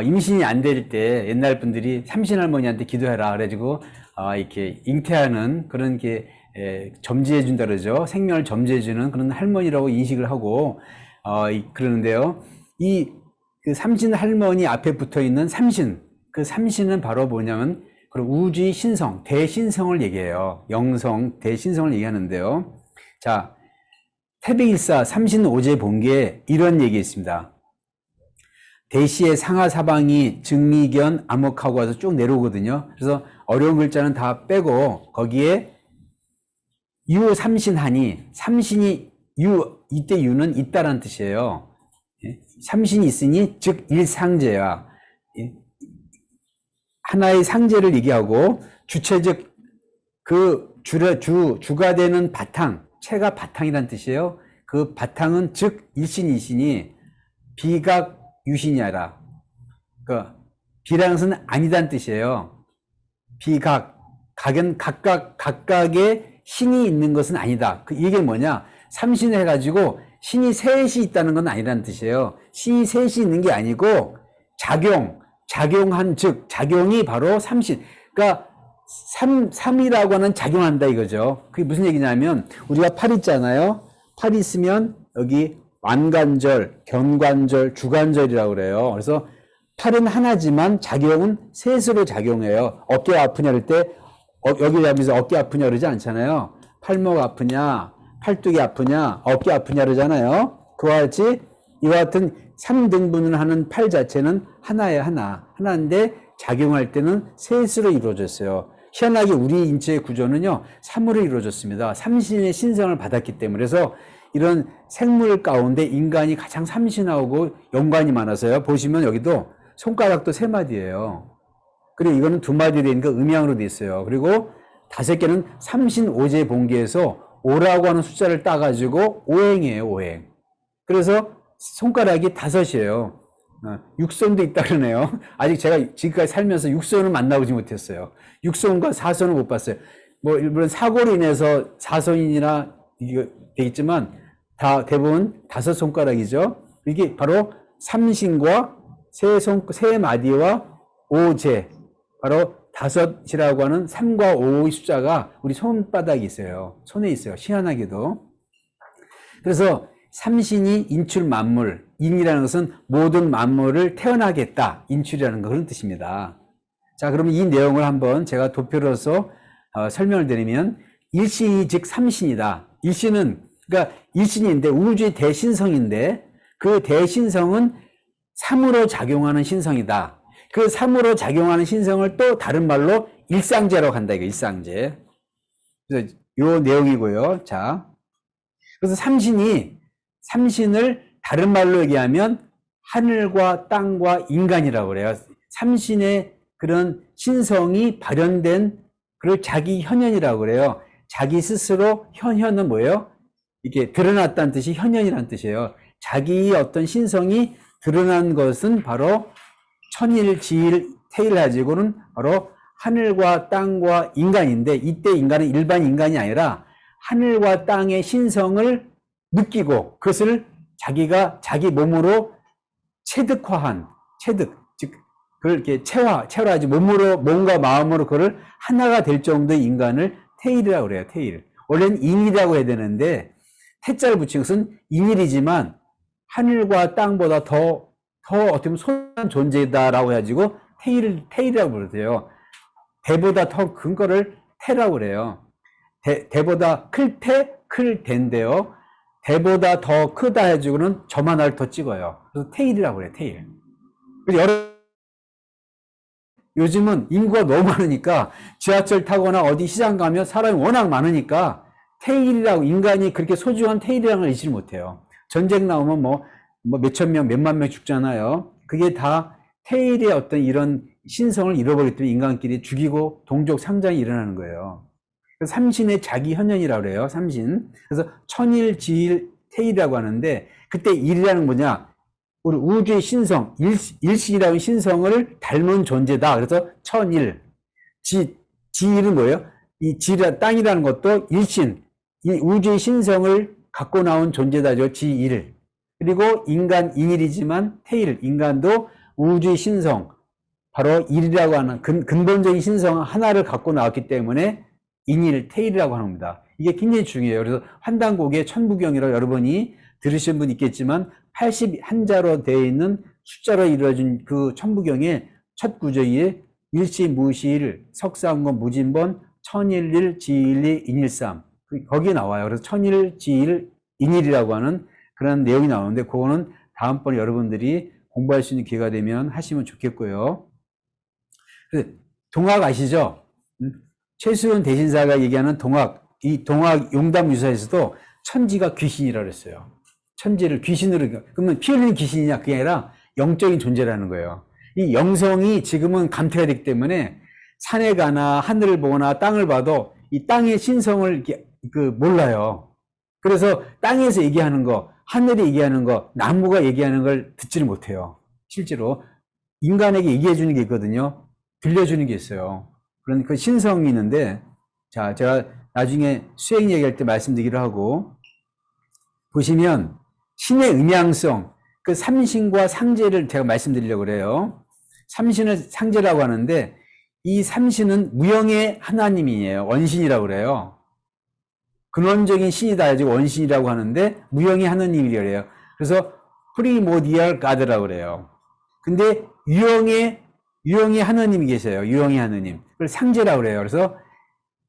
임신이 안 될 때 옛날 분들이 삼신 할머니한테 기도해라 그래가지고 이렇게 잉태하는 그런 게 점지해준다 그러죠. 생명을 점지해주는 그런 할머니라고 인식을 하고 그러는데요. 그 삼신 할머니 앞에 붙어 있는 삼신, 그 삼신은 바로 뭐냐면 우주의 신성, 대신성을 얘기해요. 영성, 대신성을 얘기하는데요. 자, 태백일사 삼신오제 본계에 이런 얘기 있습니다. 대시의 상하사방이 증미견 암흑하고 와서 쭉 내려오거든요. 그래서 어려운 글자는 다 빼고 거기에 유삼신하니, 삼신이 이때 유는 있다라는 뜻이에요. 삼신이 있으니 즉 일상제야. 하나의 상제를 얘기하고 주체적 그 주가 되는 바탕, 체가 바탕이란 뜻이에요. 그 바탕은 즉 일신이시니 비각 유신이하라. 그러니까 비라는 것은 아니다는 뜻이에요. 비각, 각은 각각의 신이 있는 것은 아니다. 이게 뭐냐? 삼신을 해가지고 신이 셋이 있다는 건 아니라는 뜻이에요. 신이 셋이 있는 게 아니고 작용한 즉 작용이 바로 삼신. 그러니까 삼이라고 하는 작용한다 이거죠. 그게 무슨 얘기냐면 우리가 팔 있잖아요. 팔 있으면 여기 완관절, 견관절, 주관절이라고 그래요. 그래서 팔은 하나지만 작용은 셋으로 작용해요. 어깨 아프냐 그럴 때 여기 잡으면서 어깨 아프냐 그러지 않잖아요. 팔목 아프냐, 팔뚝이 아프냐, 어깨 아프냐 그러잖아요. 그와 같이 이와 같은 3등분을 하는 팔 자체는 하나예요. 하나인데 작용할 때는 셋으로 이루어졌어요. 희한하게 우리 인체의 구조는요 3으로 이루어졌습니다. 삼신의 신성을 받았기 때문에. 그래서 이런 생물 가운데 인간이 가장 삼신하고 연관이 많아서요. 보시면 여기도 손가락도 3마디예요. 그리고 이거는 2마디 되니까 음양으로 돼 있어요. 그리고 5개는 삼신오제 본계에서 5라고 하는 숫자를 따가지고 오행이에요. 오행. 그래서 손가락이 5이에요. 육손도 있다 그러네요. 아직 제가 지금까지 살면서 육손을 만나보지 못했어요. 육손과 사손을 못 봤어요. 물론 사고로 인해서 사손이나 이게 되겠지만 다 대부분 5손가락이죠. 이게 바로 삼신과 세 마디와 오제, 바로 5이라고 하는 3과 5의 숫자가 우리 손바닥에 있어요. 손에 있어요. 희한하게도. 그래서 삼신이 인출 만물, 인이라는 것은 모든 만물을 태어나겠다. 인출이라는 거, 그런 뜻입니다. 자, 그러면 이 내용을 한번 제가 도표로서 설명을 드리면 일신이 즉 삼신이다. 일신은 그러니까 일신인데 우주의 대신성인데 그 대신성은 3으로 작용하는 신성이다. 그 3으로 작용하는 신성을 또 다른 말로 일상제라고 한다. 이거 일상제. 그래서 요 내용이고요. 자, 그래서 삼신을 다른 말로 얘기하면 하늘과 땅과 인간이라고 그래요. 삼신의 그런 신성이 발현된 그걸 자기 현현이라고 그래요. 자기 스스로 현현은 뭐예요? 이게 드러났다는 뜻이 현현이라는 뜻이에요. 자기의 어떤 신성이 드러난 것은 바로 천일, 지일, 태일 가지고는 바로 하늘과 땅과 인간인데 이때 인간은 일반 인간이 아니라 하늘과 땅의 신성을 느끼고 그것을 자기가 자기 몸으로 체득화한, 즉 그걸 이렇게 체화하지 몸과 마음으로 그걸 하나가 될 정도의 인간을 태일이라고 그래요. 태일. 원래는 인이라고 해야 되는데 태자를 붙인 것은 인일이지만 하늘과 땅보다 더 어떻게 보면 소중한 존재다라고 해가지고 태일이라고 부르세요. 대보다 더 큰 거를 태라고 그래요. 대보다 클 대인데요. 대보다 더 크다 해가지고는 점 하나를 더 찍어요. 그래서 태일이라고 그래요. 태일. 요즘은 인구가 너무 많으니까 지하철 타거나 어디 시장 가면 사람이 워낙 많으니까 테일이라고, 인간이 그렇게 소중한 테일이라는 걸 잊지 못해요. 전쟁 나오면 뭐 몇천 명, 몇만 명 죽잖아요. 그게 다 테일의 어떤 이런 신성을 잃어버리기 때문에 인간끼리 죽이고 동족 상장이 일어나는 거예요. 그래서 삼신의 자기 현현이라고 그래요. 삼신. 그래서 천일, 지일, 테일이라고 하는데, 그때 일이라는 뭐냐? 우리 우주의 신성, 일신이라는 신성을 닮은 존재다. 그래서 천일. 지일은 뭐예요? 이 지라 땅이라는 것도 일신, 이 우주의 신성을 갖고 나온 존재다죠. 지일. 그리고 인간 인일이지만 태일, 인간도 우주의 신성, 바로 일이라고 하는 근본적인 신성 하나를 갖고 나왔기 때문에 인일, 태일이라고 합니다. 이게 굉장히 중요해요. 그래서 환단곡의 천부경이라고 여러분이 들으신 분 있겠지만 81자로 되어 있는 숫자로 이루어진 그 천부경의 첫 구절에 일시, 무시일, 석상권, 무진번, 천일일, 지일리, 인일삼, 거기에 나와요. 그래서 천일, 지일, 인일이라고 하는 그런 내용이 나오는데, 그거는 다음번에 여러분들이 공부할 수 있는 기회가 되면 하시면 좋겠고요. 동학 아시죠? 최수연 대신사가 얘기하는 동학, 이 동학 용담유사에서도 천지가 귀신이라고 그랬어요. 천지를 귀신으로, 그러면 피 흘리는 귀신이냐? 그게 아니라 영적인 존재라는 거예요. 이 영성이 지금은 감퇴가 되기 때문에 산에 가나 하늘을 보거나 땅을 봐도 이 땅의 신성을 몰라요. 그래서 땅에서 얘기하는 거, 하늘이 얘기하는 거, 나무가 얘기하는 걸 듣지를 못해요. 실제로 인간에게 얘기해 주는 게 있거든요. 들려주는 게 있어요. 그런 그 신성이 있는데, 자, 제가 나중에 수행 얘기할 때 말씀드리기로 하고, 보시면 신의 음양성, 그 삼신과 상제를 제가 말씀드리려고 그래요. 삼신을 상제라고 하는데, 이 삼신은 무형의 하나님이에요. 원신이라고 그래요. 근원적인 신이다 해가지고 원신이라고 하는데, 무형의 하나님이라고 그래요. 그래서 프리모디얼 가드라고 그래요. 근데 유형의 하나님이 계세요. 유형의 하나님. 그걸 상제라고 그래요. 그래서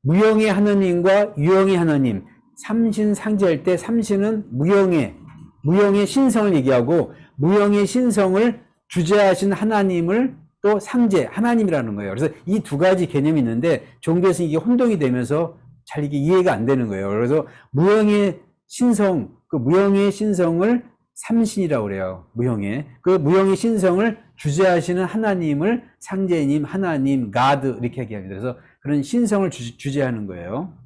무형의 하나님과 유형의 하나님, 삼신 상제할 때 삼신은 무형의 신성을 얘기하고, 무형의 신성을 주재하신 하나님을 또 상제, 하나님이라는 거예요. 그래서 이 두 가지 개념이 있는데, 종교에서 이게 혼동이 되면서 잘 이게 이해가 안 되는 거예요. 그래서 무형의 신성, 그 무형의 신성을 삼신이라고 그래요. 그 무형의 신성을 주재하시는 하나님을 상제님, 하나님, 가드 이렇게 얘기합니다. 그래서 그런 신성을 주재하는 거예요.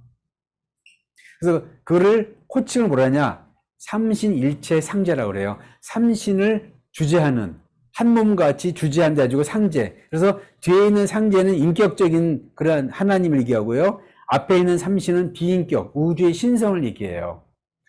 그래서 그거를 호칭을 뭐라 하냐? 삼신일체 상제라고 그래요. 삼신을 주재하는, 한 몸같이 주재한다 해가지고 상제. 그래서 뒤에 있는 상제는 인격적인 그런 하나님을 얘기하고요. 앞에 있는 삼신은 비인격, 우주의 신성을 얘기해요.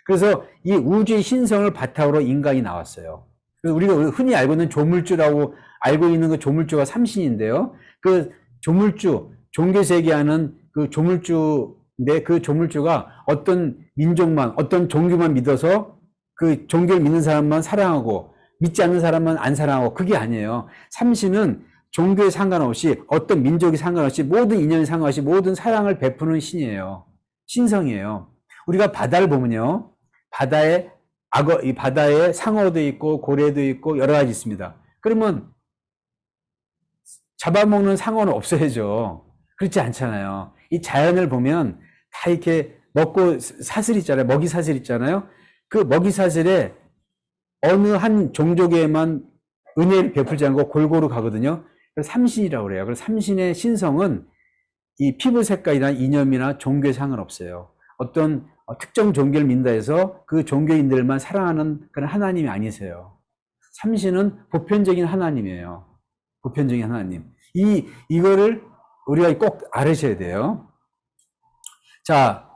그래서 이 우주의 신성을 바탕으로 인간이 나왔어요. 그래서 우리가 흔히 알고 있는 조물주라고 알고 있는 그 조물주가 삼신인데요. 그 조물주, 종교에서 얘기하는 그 조물주인데, 그 조물주가 어떤 민족만, 어떤 종교만 믿어서 그 종교를 믿는 사람만 사랑하고 믿지 않는 사람만 안 사랑하고, 그게 아니에요. 삼신은 종교에 상관없이, 어떤 민족이 상관없이, 모든 인연에 상관없이 모든 사랑을 베푸는 신이에요. 신성이에요. 우리가 바다를 보면요, 이 바다에 상어도 있고 고래도 있고 여러 가지 있습니다. 그러면 잡아먹는 상어는 없어야죠. 그렇지 않잖아요. 이 자연을 보면 다 이렇게 먹고 사슬 있잖아요. 먹이 사슬 있잖아요. 그 먹이 사슬에 어느 한 종족에만 은혜를 베풀지 않고 골고루 가거든요. 그래서 삼신이라고 그래요. 그래서 삼신의 신성은 이 피부 색깔이나 이념이나 종교에 상관없어요. 어떤 특정 종교를 믿는다 해서 그 종교인들만 사랑하는 그런 하나님이 아니세요. 삼신은 보편적인 하나님이에요. 보편적인 하나님. 이거를 우리가 꼭 알으셔야 돼요. 자,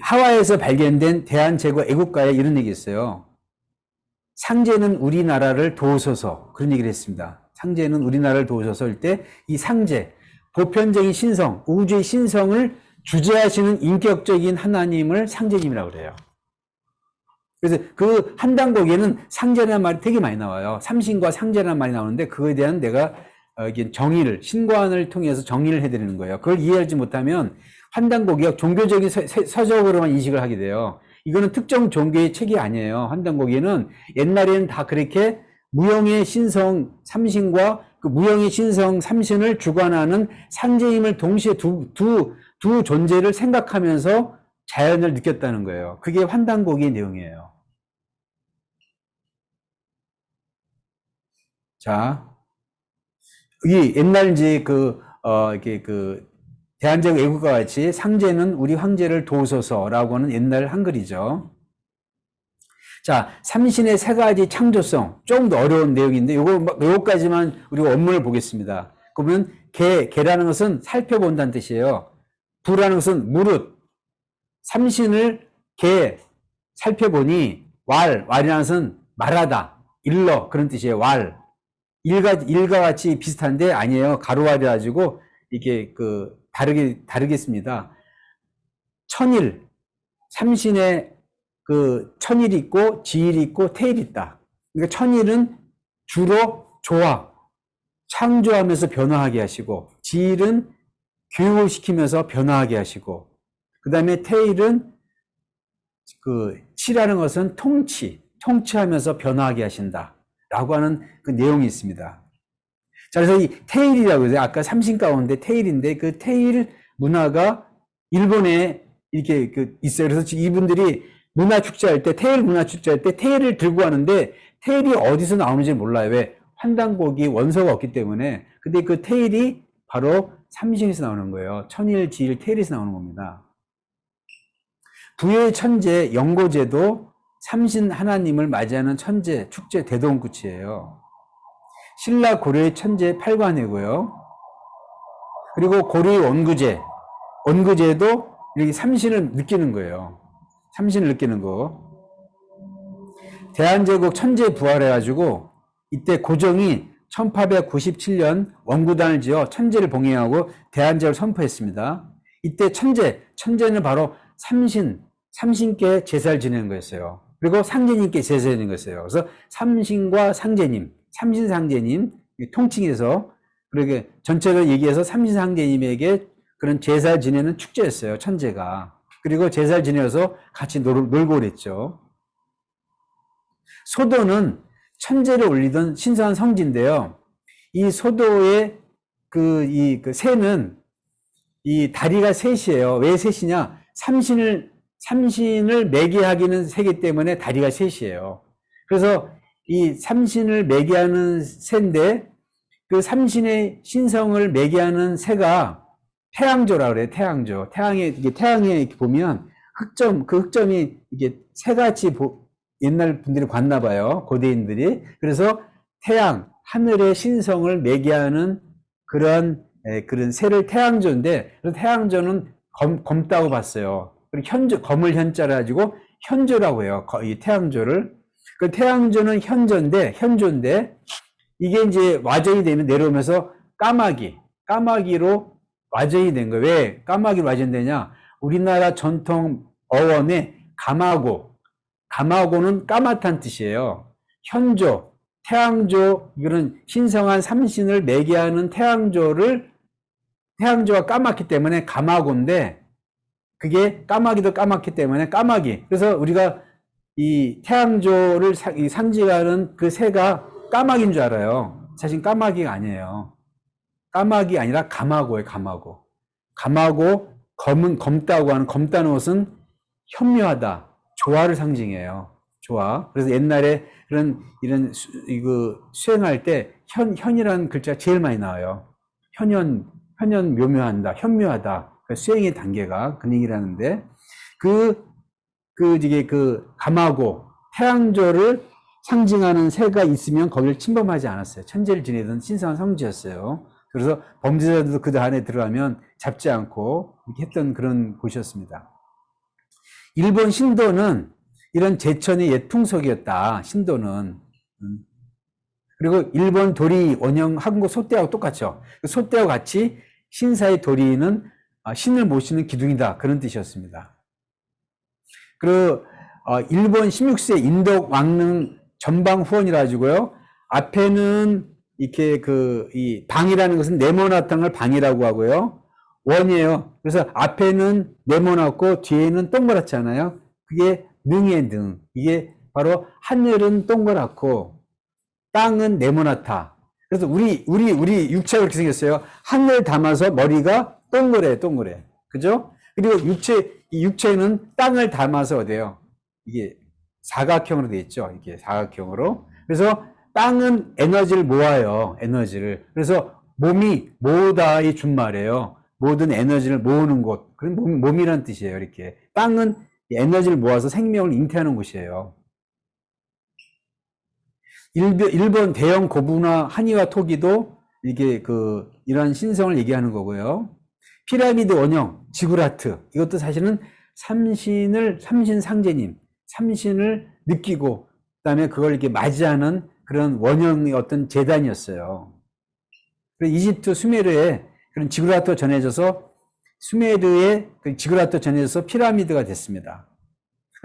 하와이에서 발견된 대한제국 애국가에 이런 얘기 있어요. 상제는 우리나라를 도우소서, 그런 얘기를 했습니다. 상제는 우리나라를 도우소서 할 때 이 상제, 보편적인 신성, 우주의 신성을 주재하시는 인격적인 하나님을 상제님이라고 그래요. 그래서 그 한단곡에는 상제라는 말이 되게 많이 나와요. 삼신과 상제라는 말이 나오는데, 그거에 대한 내가 정의를, 신관을 통해서 정의를 해드리는 거예요. 그걸 이해하지 못하면 한단곡이 종교적인 서적으로만 인식을 하게 돼요. 이거는 특정 종교의 책이 아니에요. 한단곡에는 옛날에는 다 그렇게 무형의 신성 삼신과 그 무형의 신성 삼신을 주관하는 상제임을 동시에 두 존재를 생각하면서 자연을 느꼈다는 거예요. 그게 환단고기의 내용이에요. 자, 이 옛날 이제 이게 대한제국 애국과 같이 상제는 우리 황제를 도우소서라고 하는 옛날 한글이죠. 자, 삼신의 세 가지 창조성. 조금 더 어려운 내용인데, 요거까지만 우리가 원문을 보겠습니다. 그러면 개라는 것은 살펴본다는 뜻이에요. 부라는 것은 무릇. 삼신을 살펴보니, 왈이라는 것은 말하다, 일러, 그런 뜻이에요. 일과 같이 비슷한데 아니에요. 가로알이 가지고 이게 다르겠습니다. 천일, 삼신의 천일이 있고 지일이 있고 태일이 있다. 그러니까 천일은 주로 조화, 창조하면서 변화하게 하시고, 지일은 교육을 시키면서 변화하게 하시고, 그 다음에 태일은 치라는 것은 통치하면서 변화하게 하신다. 라고 하는 그 내용이 있습니다. 자, 그래서 이 테일이라고 해서 아까 삼신 가운데 테일인데 그 테일 문화가 일본에 이렇게 있어요. 그래서 이분들이 테일 문화 축제할 때 테일을 들고 가는데 테일이 어디서 나오는지 몰라요. 왜? 환단곡이 원서가 없기 때문에. 근데 그 테일이 바로 삼신에서 나오는 거예요. 천일, 지일, 테일에서 나오는 겁니다. 부의 천재 영고제도 삼신 하나님을 맞이하는 천재 축제 대동굿이에요. 신라 고려의 천재 팔관이고요. 그리고 고려의 원구제도 이렇게 삼신을 느끼는 거예요. 삼신을 느끼는 거. 대한제국 천재 부활해가지고 이때 고종이 1897년 원구단을 지어 천재를 봉행하고 대한제국을 선포했습니다. 이때 천재는 바로 삼신께 제사를 지내는 거였어요. 그리고 상제님께 제사를 지내는 거였어요. 그래서 삼신과 상제님, 삼신상제님 통칭해서 그렇게 전체를 얘기해서 삼신상제님에게 그런 제사를 지내는 축제였어요. 천재가. 그리고 제사를 지내서 같이 놀고 그랬죠. 소도는 천재를 올리던 신성한 성지인데요. 이 소도의 새는 이 다리가 셋이에요. 왜 셋이냐? 삼신을 매개하기는 세기 때문에 다리가 셋이에요. 그래서 이 삼신을 매개하는 새인데 그 삼신의 신성을 매개하는 새가 태양조라 그래요. 태양조. 태양에 이렇게 보면 흑점이 이게 새같이 옛날 분들이 봤나 봐요. 고대인들이. 그래서 하늘의 신성을 매개하는 그런 새를 태양조인데, 태양조는 검다고 봤어요. 그리고 검을 현자를 가지고 현조라고 해요. 이 태양조를. 그 태양조는 현조인데, 이게 이제 와전이 되면 내려오면서 까마귀로 와전이 된 거예요. 왜 까마귀로 와전되냐? 우리나라 전통 어원에 감하고는 까맣다는 뜻이에요. 현조, 태양조, 이거는 신성한 삼신을 매개하는 태양조가 까맣기 때문에 감하고인데, 그게 까마귀도 까맣기 때문에 까마귀. 그래서 우리가 이 태양조를 상징하는 그 새가 까마귀인 줄 알아요. 사실 까마귀가 아니에요. 까마귀 아니라 감하고예요. 감하고 검다고 하는 검다는 것은 현묘하다, 조화를 상징해요. 조화. 그래서 옛날에 이런 수행할 때 현이라는 글자가 제일 많이 나와요. 현현 묘묘한다, 현묘하다. 수행의 단계가 그 얘기라는데, 감하고 태양조를 상징하는 새가 있으면 거기를 침범하지 않았어요. 천재를 지내던 신성한 성지였어요. 그래서 범죄자들도 그 안에 들어가면 잡지 않고 이렇게 했던 그런 곳이었습니다. 일본 신도는 이런 제천의 옛 풍속이었다. 신도는. 그리고 일본 도리 원형 한국 소떼하고 똑같죠. 소떼와 같이 신사의 도리는 신을 모시는 기둥이다. 그런 뜻이었습니다. 그리고 일본 16세 인덕 왕릉 전방 후원이라 가지고요. 앞에는 이렇게 이 방이라는 것은 네모났던 걸 방이라고 하고요. 원이에요. 그래서 앞에는 네모났고 뒤에는 동그랗잖아요. 그게 능의 능. 이게 바로 하늘은 동그랗고 땅은 네모나타. 그래서 우리 육체가 그렇게 생겼어요. 하늘 담아서 머리가 동그래. 그죠? 그리고 이 육체는 땅을 담아서 어때요? 이게 사각형으로 되어 있죠. 이게 사각형으로. 그래서 땅은 에너지를 모아요. 에너지를. 그래서 몸이 모으다의 준말이에요. 모든 에너지를 모으는 곳. 그건 몸이란 뜻이에요. 이렇게. 땅은 에너지를 모아서 생명을 잉태하는 곳이에요. 일본 대형 고분화 한의와 토기도 이게 이러한 신성을 얘기하는 거고요. 피라미드 원형, 지구라트. 이것도 사실은 삼신 상제님, 삼신을 느끼고, 그 다음에 그걸 이렇게 맞이하는 그런 원형의 어떤 재단이었어요. 이집트 수메르에 그런 지구라트가 전해져서 수메르의 지구라트가 전해져서 피라미드가 됐습니다.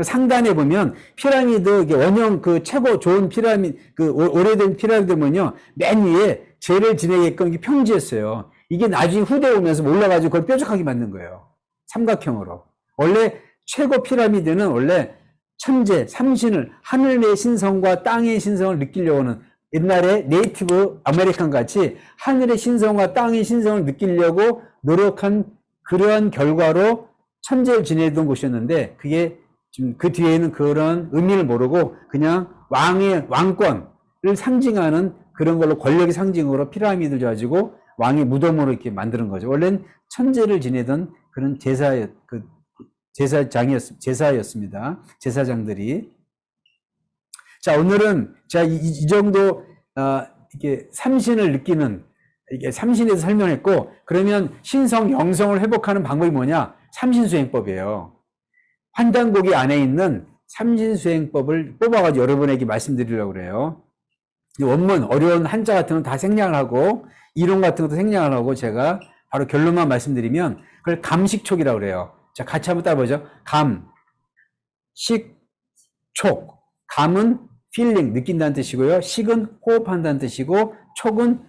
상단에 보면 피라미드 원형 최고 좋은 피라미드 오래된 피라미드 보면요 맨 위에 죄를 지내게끔 평지했어요. 이게 나중에 후대에 오면서 올라가지고 그걸 뾰족하게 만든 거예요. 삼각형으로. 원래 최고 피라미드는 원래 천재, 삼신을 하늘의 신성과 땅의 신성을 느끼려고 하는 옛날에 네이티브 아메리칸 같이 하늘의 신성과 땅의 신성을 느끼려고 노력한 그러한 결과로 천재를 지내던 곳이었는데 그게 지금 그 뒤에는 그런 의미를 모르고 그냥 왕권을 상징하는 그런 걸로 권력의 상징으로 피라미드를 가지고 왕의 무덤으로 이렇게 만드는 거죠. 원래는 천재를 지내던 그런 제사였습니다. 제사장들이. 자, 오늘은 제가 이 정도, 이렇게 삼신을 느끼는, 이게 삼신에서 설명했고, 그러면 신성, 영성을 회복하는 방법이 뭐냐? 삼신수행법이에요. 환단고기 안에 있는 삼신수행법을 뽑아가지고 여러분에게 말씀드리려고 그래요. 원문, 어려운 한자 같은 건 다 생략을 하고, 이론 같은 것도 생략을 하고, 제가 바로 결론만 말씀드리면, 그걸 감식촉이라고 그래요. 자, 같이 한번 따라보죠. 감, 식, 촉. 감은 feeling, 느낀다는 뜻이고요. 식은 호흡한다는 뜻이고, 촉은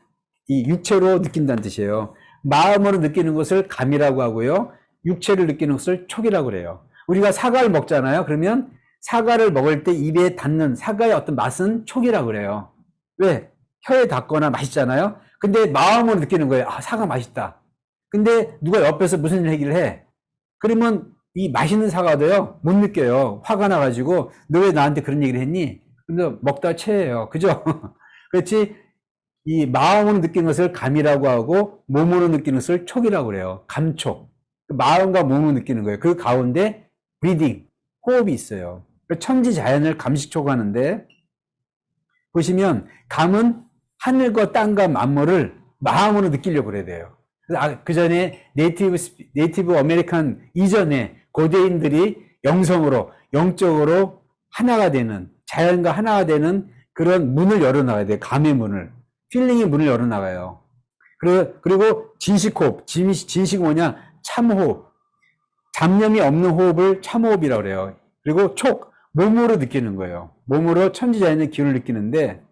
이 육체로 느낀다는 뜻이에요. 마음으로 느끼는 것을 감이라고 하고요. 육체를 느끼는 것을 촉이라고 그래요. 우리가 사과를 먹잖아요. 그러면 사과를 먹을 때 입에 닿는 사과의 어떤 맛은 촉이라고 그래요. 왜? 혀에 닿거나 맛있잖아요. 근데 마음으로 느끼는 거예요. 아, 사과 맛있다. 근데 누가 옆에서 무슨 얘기를 해? 그러면 이 맛있는 사과도요, 못 느껴요. 화가 나가지고, 너 왜 나한테 그런 얘기를 했니? 근데 먹다 체해요. 그죠? 그렇지? 이 마음으로 느끼는 것을 감이라고 하고, 몸으로 느끼는 것을 촉이라고 그래요. 감촉. 마음과 몸으로 느끼는 거예요. 그 가운데 breathing, 호흡이 있어요. 천지자연을 감식촉하는데, 보시면, 감은 하늘과 땅과 만물을 마음으로 느끼려고 그래야 돼요. 그 전에 네이티브 아메리칸 이전에 고대인들이 영성으로, 영적으로 하나가 되는, 자연과 하나가 되는 그런 문을 열어나가야 돼요. 감의 문을. 필링의 문을 열어나가요. 그리고 진식호흡. 진식은 뭐냐? 참호흡. 잡념이 없는 호흡을 참호흡이라고 그래요. 그리고 촉. 몸으로 느끼는 거예요. 몸으로 천지자연의 기운을 느끼는데,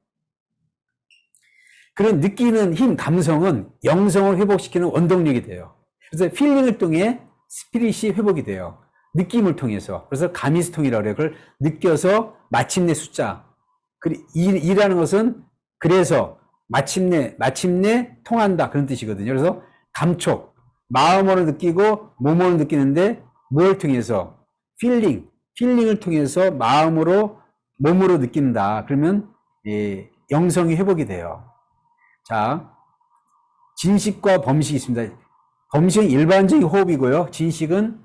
그런 느끼는 힘, 감성은 영성을 회복시키는 원동력이 돼요. 그래서 필링을 통해 스피릿이 회복이 돼요. 느낌을 통해서. 그래서 가미스통이라고 그래요. 그걸 느껴서 마침내 숫자. 이라는 것은 그래서 마침내 통한다. 그런 뜻이거든요. 그래서 감촉. 마음으로 느끼고 몸으로 느끼는데 뭘 통해서? 필링을 통해서 마음으로 몸으로 느낀다. 그러면 영성이 회복이 돼요. 자, 진식과 범식이 있습니다. 범식은 일반적인 호흡이고요. 진식은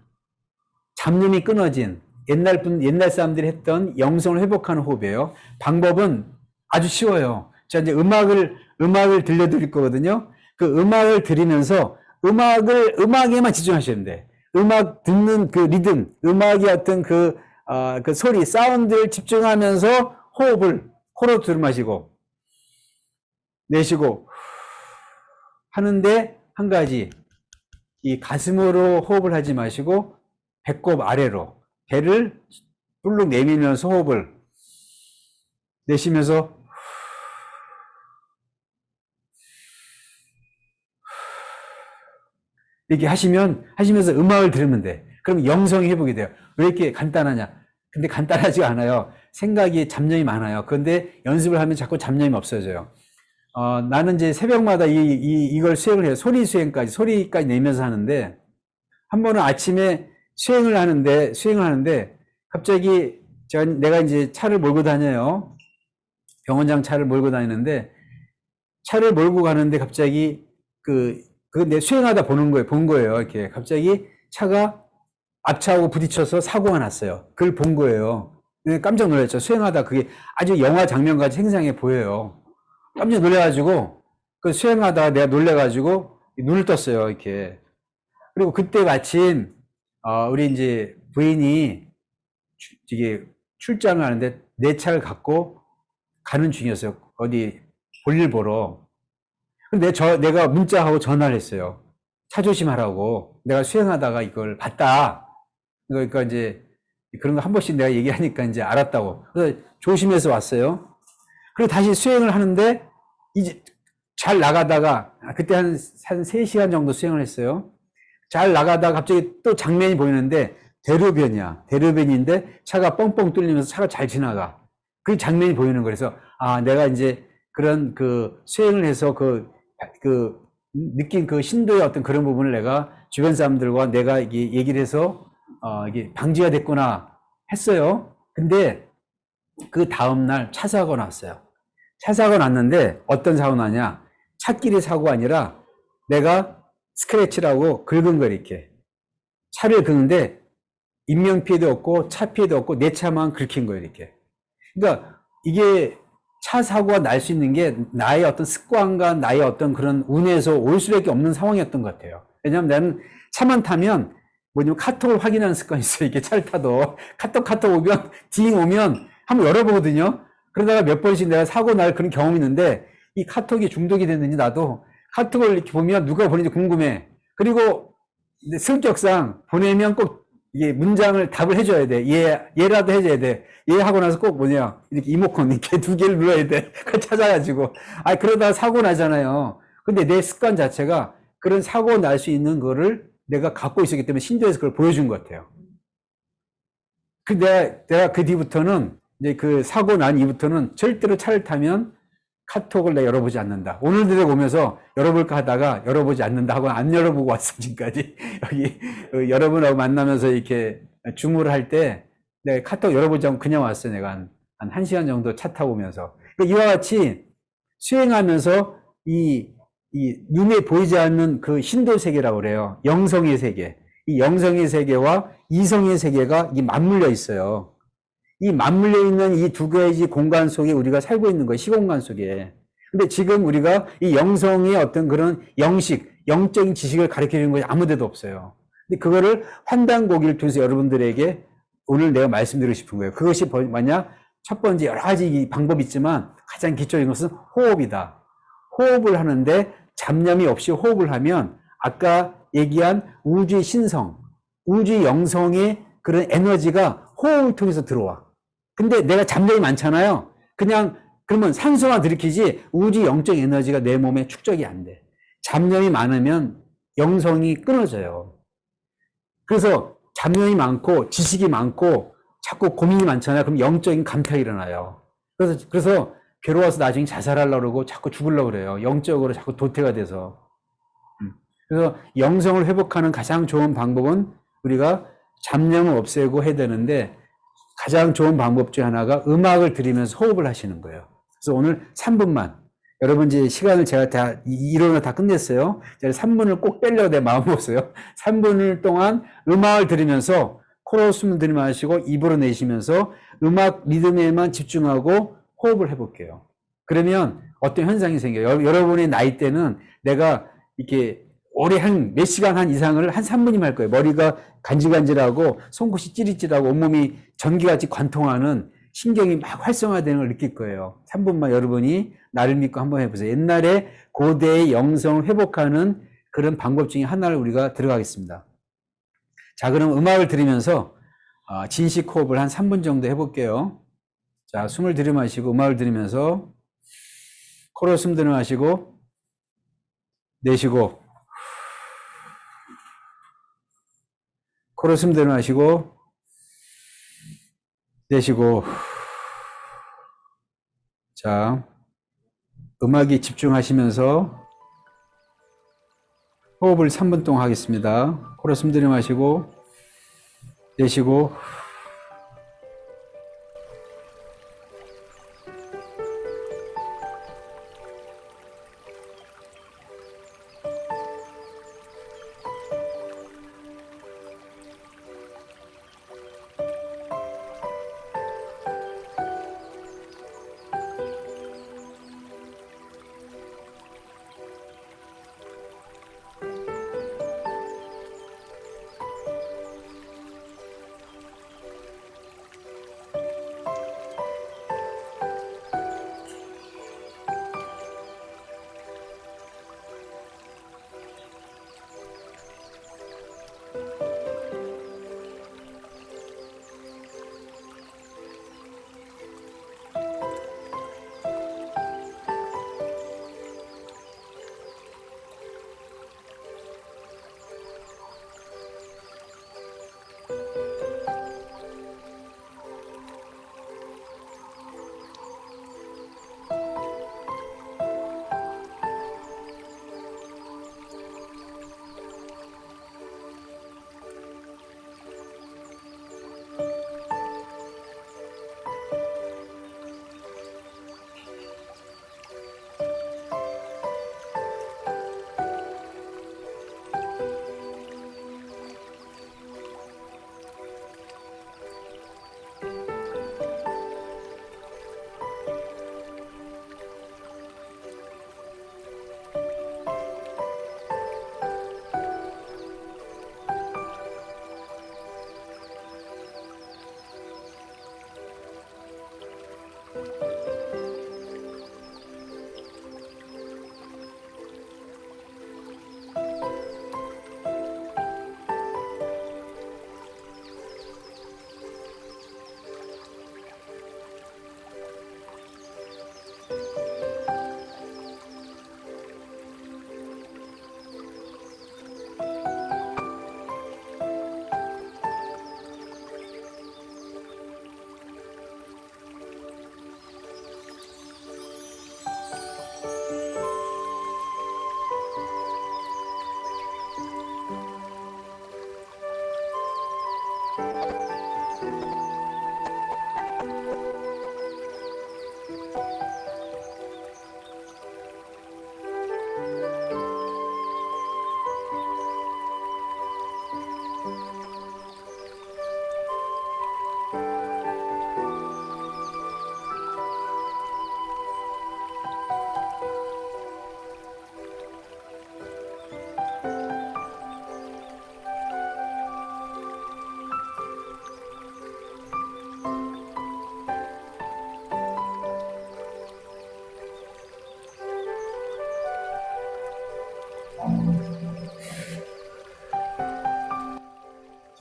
잡념이 끊어진 옛날 사람들이 했던 영성을 회복하는 호흡이에요. 방법은 아주 쉬워요. 자, 이제 음악을 들려드릴 거거든요. 그 음악을 들으면서 음악에만 집중하시면 돼. 음악 듣는 그 리듬, 음악의 어떤 그 소리, 사운드를 집중하면서 호흡을 코로 들이마시고 내쉬고 하는데 한 가지, 이 가슴으로 호흡을 하지 마시고 배꼽 아래로 배를 불룩 내밀면서 호흡을 내쉬면서 이렇게 하시면서 음악을 들으면 돼. 그럼 영성이 회복이 돼요. 왜 이렇게 간단하냐? 근데 간단하지가 않아요. 생각이 잡념이 많아요. 그런데 연습을 하면 자꾸 잡념이 없어져요. 나는 이제 새벽마다 이걸 수행을 해요. 소리 수행까지, 소리까지 내면서 하는데, 한 번은 아침에 수행을 하는데, 갑자기 내가 이제 차를 몰고 다녀요. 병원장 차를 몰고 다니는데, 차를 몰고 가는데 갑자기 내 수행하다 본 거예요. 이렇게. 갑자기 차가 앞차하고 부딪혀서 사고가 났어요. 그걸 본 거예요. 깜짝 놀랐죠. 수행하다 그게 아주 영화 장면같이 생생해 보여요. 깜짝 놀래가지고, 그 수행하다가 내가 놀래가지고 눈을 떴어요. 이렇게. 그리고 그때 마침, 우리 이제 부인이 이게 출장을 하는데 내 차를 갖고 가는 중이었어요. 어디 볼일 보러. 근데 내가 문자하고 전화를 했어요. 차 조심하라고. 내가 수행하다가 이걸 봤다. 그러니까 이제 그런 거 한 번씩 내가 얘기하니까 이제 알았다고. 그래서 조심해서 왔어요. 그리고 다시 수행을 하는데 이제 잘 나가다가 그때 한 3시간 정도 수행을 했어요. 잘 나가다가 갑자기 또 장면이 보이는데 대로변이야. 대로변인데 차가 뻥뻥 뚫리면서 차가 잘 지나가. 그 장면이 보이는 거예요. 그래서 내가 이제 그런 수행을 해서 느낀 그 신도의 어떤 그런 부분을 내가 주변 사람들과 내가 이게 얘기를 해서 이게 방지가 됐구나 했어요. 근데 그 다음날 차 사고가 났어요. 차 사고가 났는데 어떤 사고 나냐? 차끼리 사고가 아니라 내가 스크래치라고 긁은 거 이렇게. 차를 긁는데 인명피해도 없고 차 피해도 없고 내 차만 긁힌 거예요 이렇게. 그러니까 이게 차 사고가 날 수 있는 게 나의 어떤 습관과 나의 어떤 그런 운에서 올 수밖에 없는 상황이었던 것 같아요. 왜냐하면 나는 차만 타면 뭐냐면 카톡을 확인하는 습관이 있어요. 이렇게 차를 타도 카톡 오면 딩 오면 한번 열어보거든요. 그러다가 몇 번씩 내가 사고 날 그런 경험이 있는데 이 카톡이 중독이 됐는지 나도 카톡을 이렇게 보면 누가 보내는지 궁금해. 그리고 성격상 보내면 꼭 이게 문장을 답을 해줘야 돼. 얘라도 해줘야 돼. 얘 하고 나서 꼭 이렇게 이모콘 이렇게 2개를 눌러야 돼. 그걸 찾아가지고. 그러다가 사고 나잖아요. 근데 내 습관 자체가 그런 사고 날 수 있는 거를 내가 갖고 있었기 때문에 신도에서 그걸 보여준 것 같아요. 내가 그 뒤부터는 이제 그 사고 난 이후부터는 절대로 차를 타면 카톡을 내가 열어보지 않는다. 오늘도 오면서 열어볼까 하다가 열어보지 않는다 하고 안 열어보고 왔어, 지금까지. 여기 여러분하고 만나면서 이렇게 줌을 할 때 내가 카톡 열어보지 않고 그냥 왔어요. 내가 한 1시간 정도 차 타고 오면서. 이와 같이 수행하면서 이 눈에 보이지 않는 그 신도 세계라고 그래요. 영성의 세계. 이 영성의 세계와 이성의 세계가 맞물려 있어요. 이 맞물려 있는 이 두 가지 공간 속에 우리가 살고 있는 거예요. 시공간 속에. 근데 지금 우리가 이 영성의 어떤 그런 영적인 지식을 가르쳐 주는 것이 아무 데도 없어요. 근데 그거를 환단고기를 통해서 여러분들에게 오늘 내가 말씀드리고 싶은 거예요. 그것이 뭐냐? 첫 번째 여러 가지 방법이 있지만 가장 기초적인 것은 호흡이다. 호흡을 하는데 잡념이 없이 호흡을 하면 아까 얘기한 우주의 신성, 우주의 영성의 그런 에너지가 호흡을 통해서 들어와. 근데 내가 잡념이 많잖아요. 그러면 산소만 들이키지 우주 영적 에너지가 내 몸에 축적이 안 돼. 잡념이 많으면 영성이 끊어져요. 그래서 잡념이 많고 지식이 많고 자꾸 고민이 많잖아요. 그럼 영적인 감퇴가 일어나요. 그래서 괴로워서 나중에 자살하려고 그러고 자꾸 죽으려고 그래요. 영적으로 자꾸 도태가 돼서. 그래서 영성을 회복하는 가장 좋은 방법은 우리가 잡념을 없애고 해야 되는데 가장 좋은 방법 중 하나가 음악을 들으면서 호흡을 하시는 거예요. 그래서 오늘 3분만 여러분 이제 시간을 제가 다 이론을 다 끝냈어요. 제가 3분을 꼭 빼려고 내 마음 먹었어요. 3분을 동안 음악을 들으면서 코로 숨을 들이마시고 입으로 내쉬면서 음악 리듬에만 집중하고 호흡을 해볼게요. 그러면 어떤 현상이 생겨요. 여러분의 나이 때는 내가 이렇게 오래 한 몇 시간 한 이상을 한 3분이면 할 거예요. 머리가 간질간질하고 손끝이 찌릿찌릿하고 온몸이 전기같이 관통하는 신경이 막 활성화되는 걸 느낄 거예요. 3분만 여러분이 나를 믿고 한번 해보세요. 옛날에 고대의 영성을 회복하는 그런 방법 중에 하나를 우리가 들어가겠습니다. 자, 그럼 음악을 들으면서 진식 호흡을 한 3분 정도 해볼게요. 자, 숨을 들이마시고 음악을 들으면서 코로 숨 들이마시고 내쉬고 코로 숨 들이마시고 내쉬고. 자, 음악에 집중하시면서 호흡을 3분 동안 하겠습니다. 코로 숨 들이마시고 내쉬고.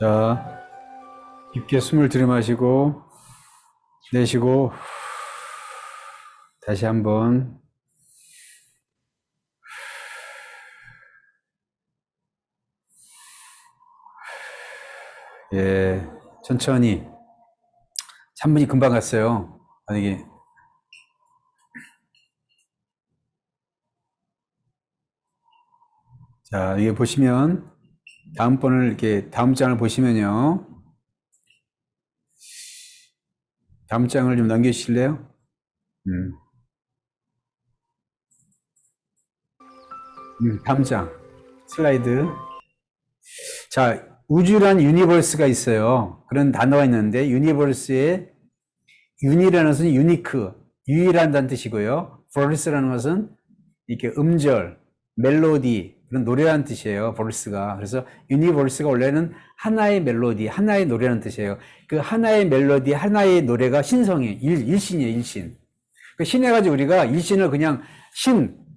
자, 깊게 숨을 들이마시고 내쉬고 다시 한번. 예, 천천히. 3분이 금방 갔어요. 만약에 자, 이게 보시면 다음번을 이렇게 다음 장을 보시면요. 다음 장을 좀 넘겨주실래요? 다음 장 슬라이드. 자, 우주란 유니버스가 있어요. 그런 단어가 있는데 유니버스에 유니라는 것은 유니크, 유일한다는 뜻이고요. 버스라는 것은 이렇게 음절, 멜로디, 그런 노래라는 뜻이에요. 버스가. 그래서 유니버스가 원래는 하나의 멜로디, 하나의 노래라는 뜻이에요. 그 하나의 멜로디, 하나의 노래가 신성이에요. 일신이에요, 일신. 그 신해가지고 우리가 일신을 그냥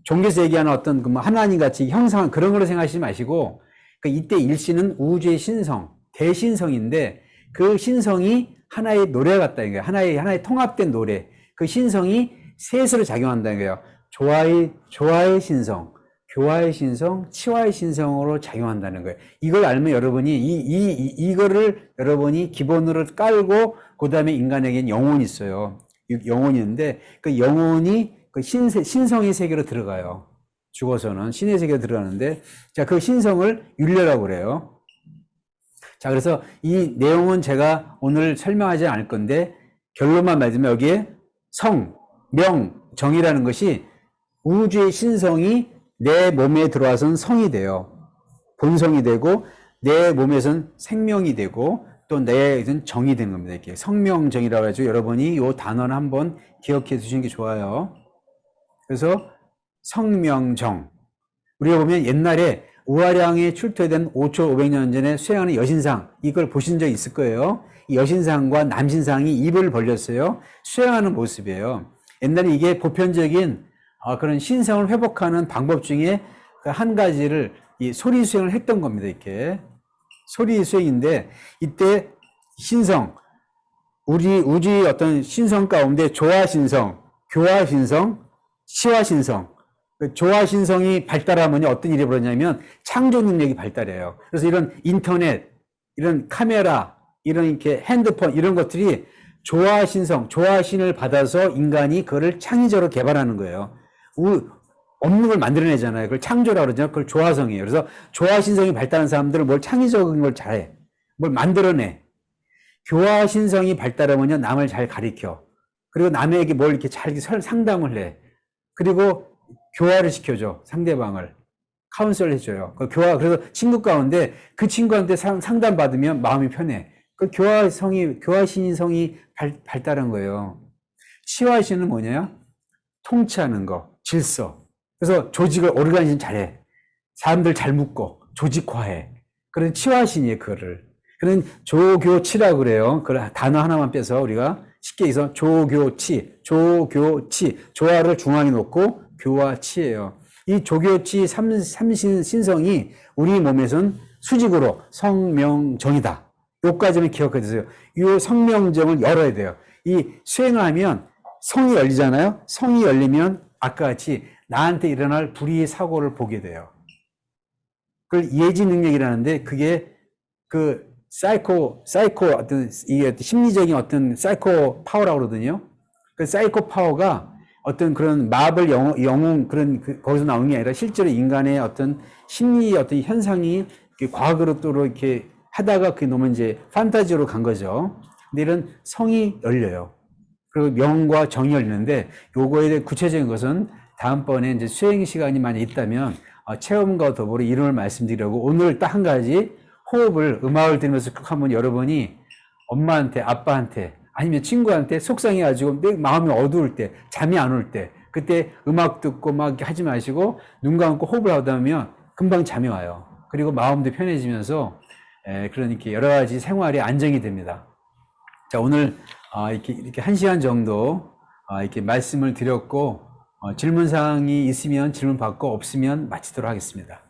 종교에서 얘기하는 어떤 그 하나님 같이 형상, 그런 걸로 생각하시지 마시고, 그 이때 일신은 우주의 신성, 대신성인데, 그 신성이 하나의 노래 같다는 거예요. 하나의 통합된 노래. 그 신성이 셋으로 작용한다는 거예요. 조화의 신성, 교화의 신성, 치화의 신성으로 작용한다는 거예요. 이걸 알면 여러분이 이거를 여러분이 기본으로 깔고 그 다음에 인간에게는 영혼이 있어요. 영혼이 있는데 그 영혼이 그 신성의 세계로 들어가요. 죽어서는 신의 세계로 들어가는데 자, 그 신성을 율례라고 그래요. 자, 그래서 이 내용은 제가 오늘 설명하지 않을 건데 결론만 말하자면 여기에 성, 명, 정이라는 것이 우주의 신성이 내 몸에 들어와서는 성이 돼요. 본성이 되고 내 몸에서는 생명이 되고 또 내에서는 정이 되는 겁니다. 이렇게 성명정이라고 해가지고 여러분이 이 단어를 한번 기억해 두시는 게 좋아요. 그래서 성명정. 우리가 보면 옛날에 우화량에 출토된 5,500년 전에 수행하는 여신상 이걸 보신 적 있을 거예요. 이 여신상과 남신상이 입을 벌렸어요. 수행하는 모습이에요. 옛날에 이게 보편적인 그런 신성을 회복하는 방법 중에 한 가지를 이 소리 수행을 했던 겁니다. 이렇게 소리 수행인데 이때 신성 우리 우주의 어떤 신성 가운데 조화신성, 교화신성, 치화신성 조화신성이 발달하면 어떤 일이 벌어지냐면 창조 능력이 발달해요. 그래서 이런 인터넷, 이런 카메라, 이런 이렇게 핸드폰 이런 것들이 조화신성, 조화신을 받아서 인간이 그거를 창의적으로 개발하는 거예요. 없는 걸 만들어내잖아요. 그걸 창조라고 그러잖아요. 그걸 조화성이에요. 그래서 조화신성이 발달한 사람들은 뭘 창의적인 걸 잘해. 뭘 만들어내. 교화신성이 발달하면 남을 잘 가리켜. 그리고 남에게 뭘 이렇게 잘 상담을 해. 그리고 교화를 시켜줘. 상대방을. 카운셀 해줘요. 그 교화, 그래서 친구 가운데 그 친구한테 상담받으면 마음이 편해. 그 교화신성이 발달한 거예요. 치화신은 뭐냐? 통치하는 거. 질서. 그래서 조직을 오르가니즘 잘해. 사람들 잘 묶고 조직화해. 그런 치화신이에요, 그거를. 그런 조교치라고 그래요. 그 단어 하나만 빼서 우리가 쉽게 해서 조교치, 조화를 중앙에 놓고 교화치예요. 이 조교치 삼신성이 우리 몸에선 수직으로 성명정이다. 요까지는 기억해 주세요. 이 성명정을 열어야 돼요. 이 수행을 하면 성이 열리잖아요. 성이 열리면 아까 같이 나한테 일어날 불의의 사고를 보게 돼요. 그걸 예지 능력이라는데 그게 그 사이코 어떤 이게 심리적인 어떤 사이코 파워라고 그러거든요. 그 사이코 파워가 어떤 그런 마블 영웅 그런 거기서 나오는 게 아니라 실제로 인간의 어떤 심리 어떤 현상이 과학으로 또 이렇게 하다가 그게 너무 이제 판타지로 간 거죠. 근데 이런 성이 열려요. 그리고 명과 정이 열리는데 요거에 대해 구체적인 것은 다음번에 이제 수행 시간이 많이 있다면 체험과 더불어 이름을 말씀드리려고 오늘 딱 한 가지 호흡을 음악을 들으면서 하면 여러분이 엄마한테 아빠한테 아니면 친구한테 속상해가지고 마음이 어두울 때 잠이 안 올 때 그때 음악 듣고 막 하지 마시고 눈 감고 호흡을 하다 보면 금방 잠이 와요. 그리고 마음도 편해지면서 그러니까 여러 가지 생활이 안정이 됩니다. 자, 오늘 이렇게 1시간 정도 이렇게 말씀을 드렸고 질문사항이 있으면 질문 받고 없으면 마치도록 하겠습니다.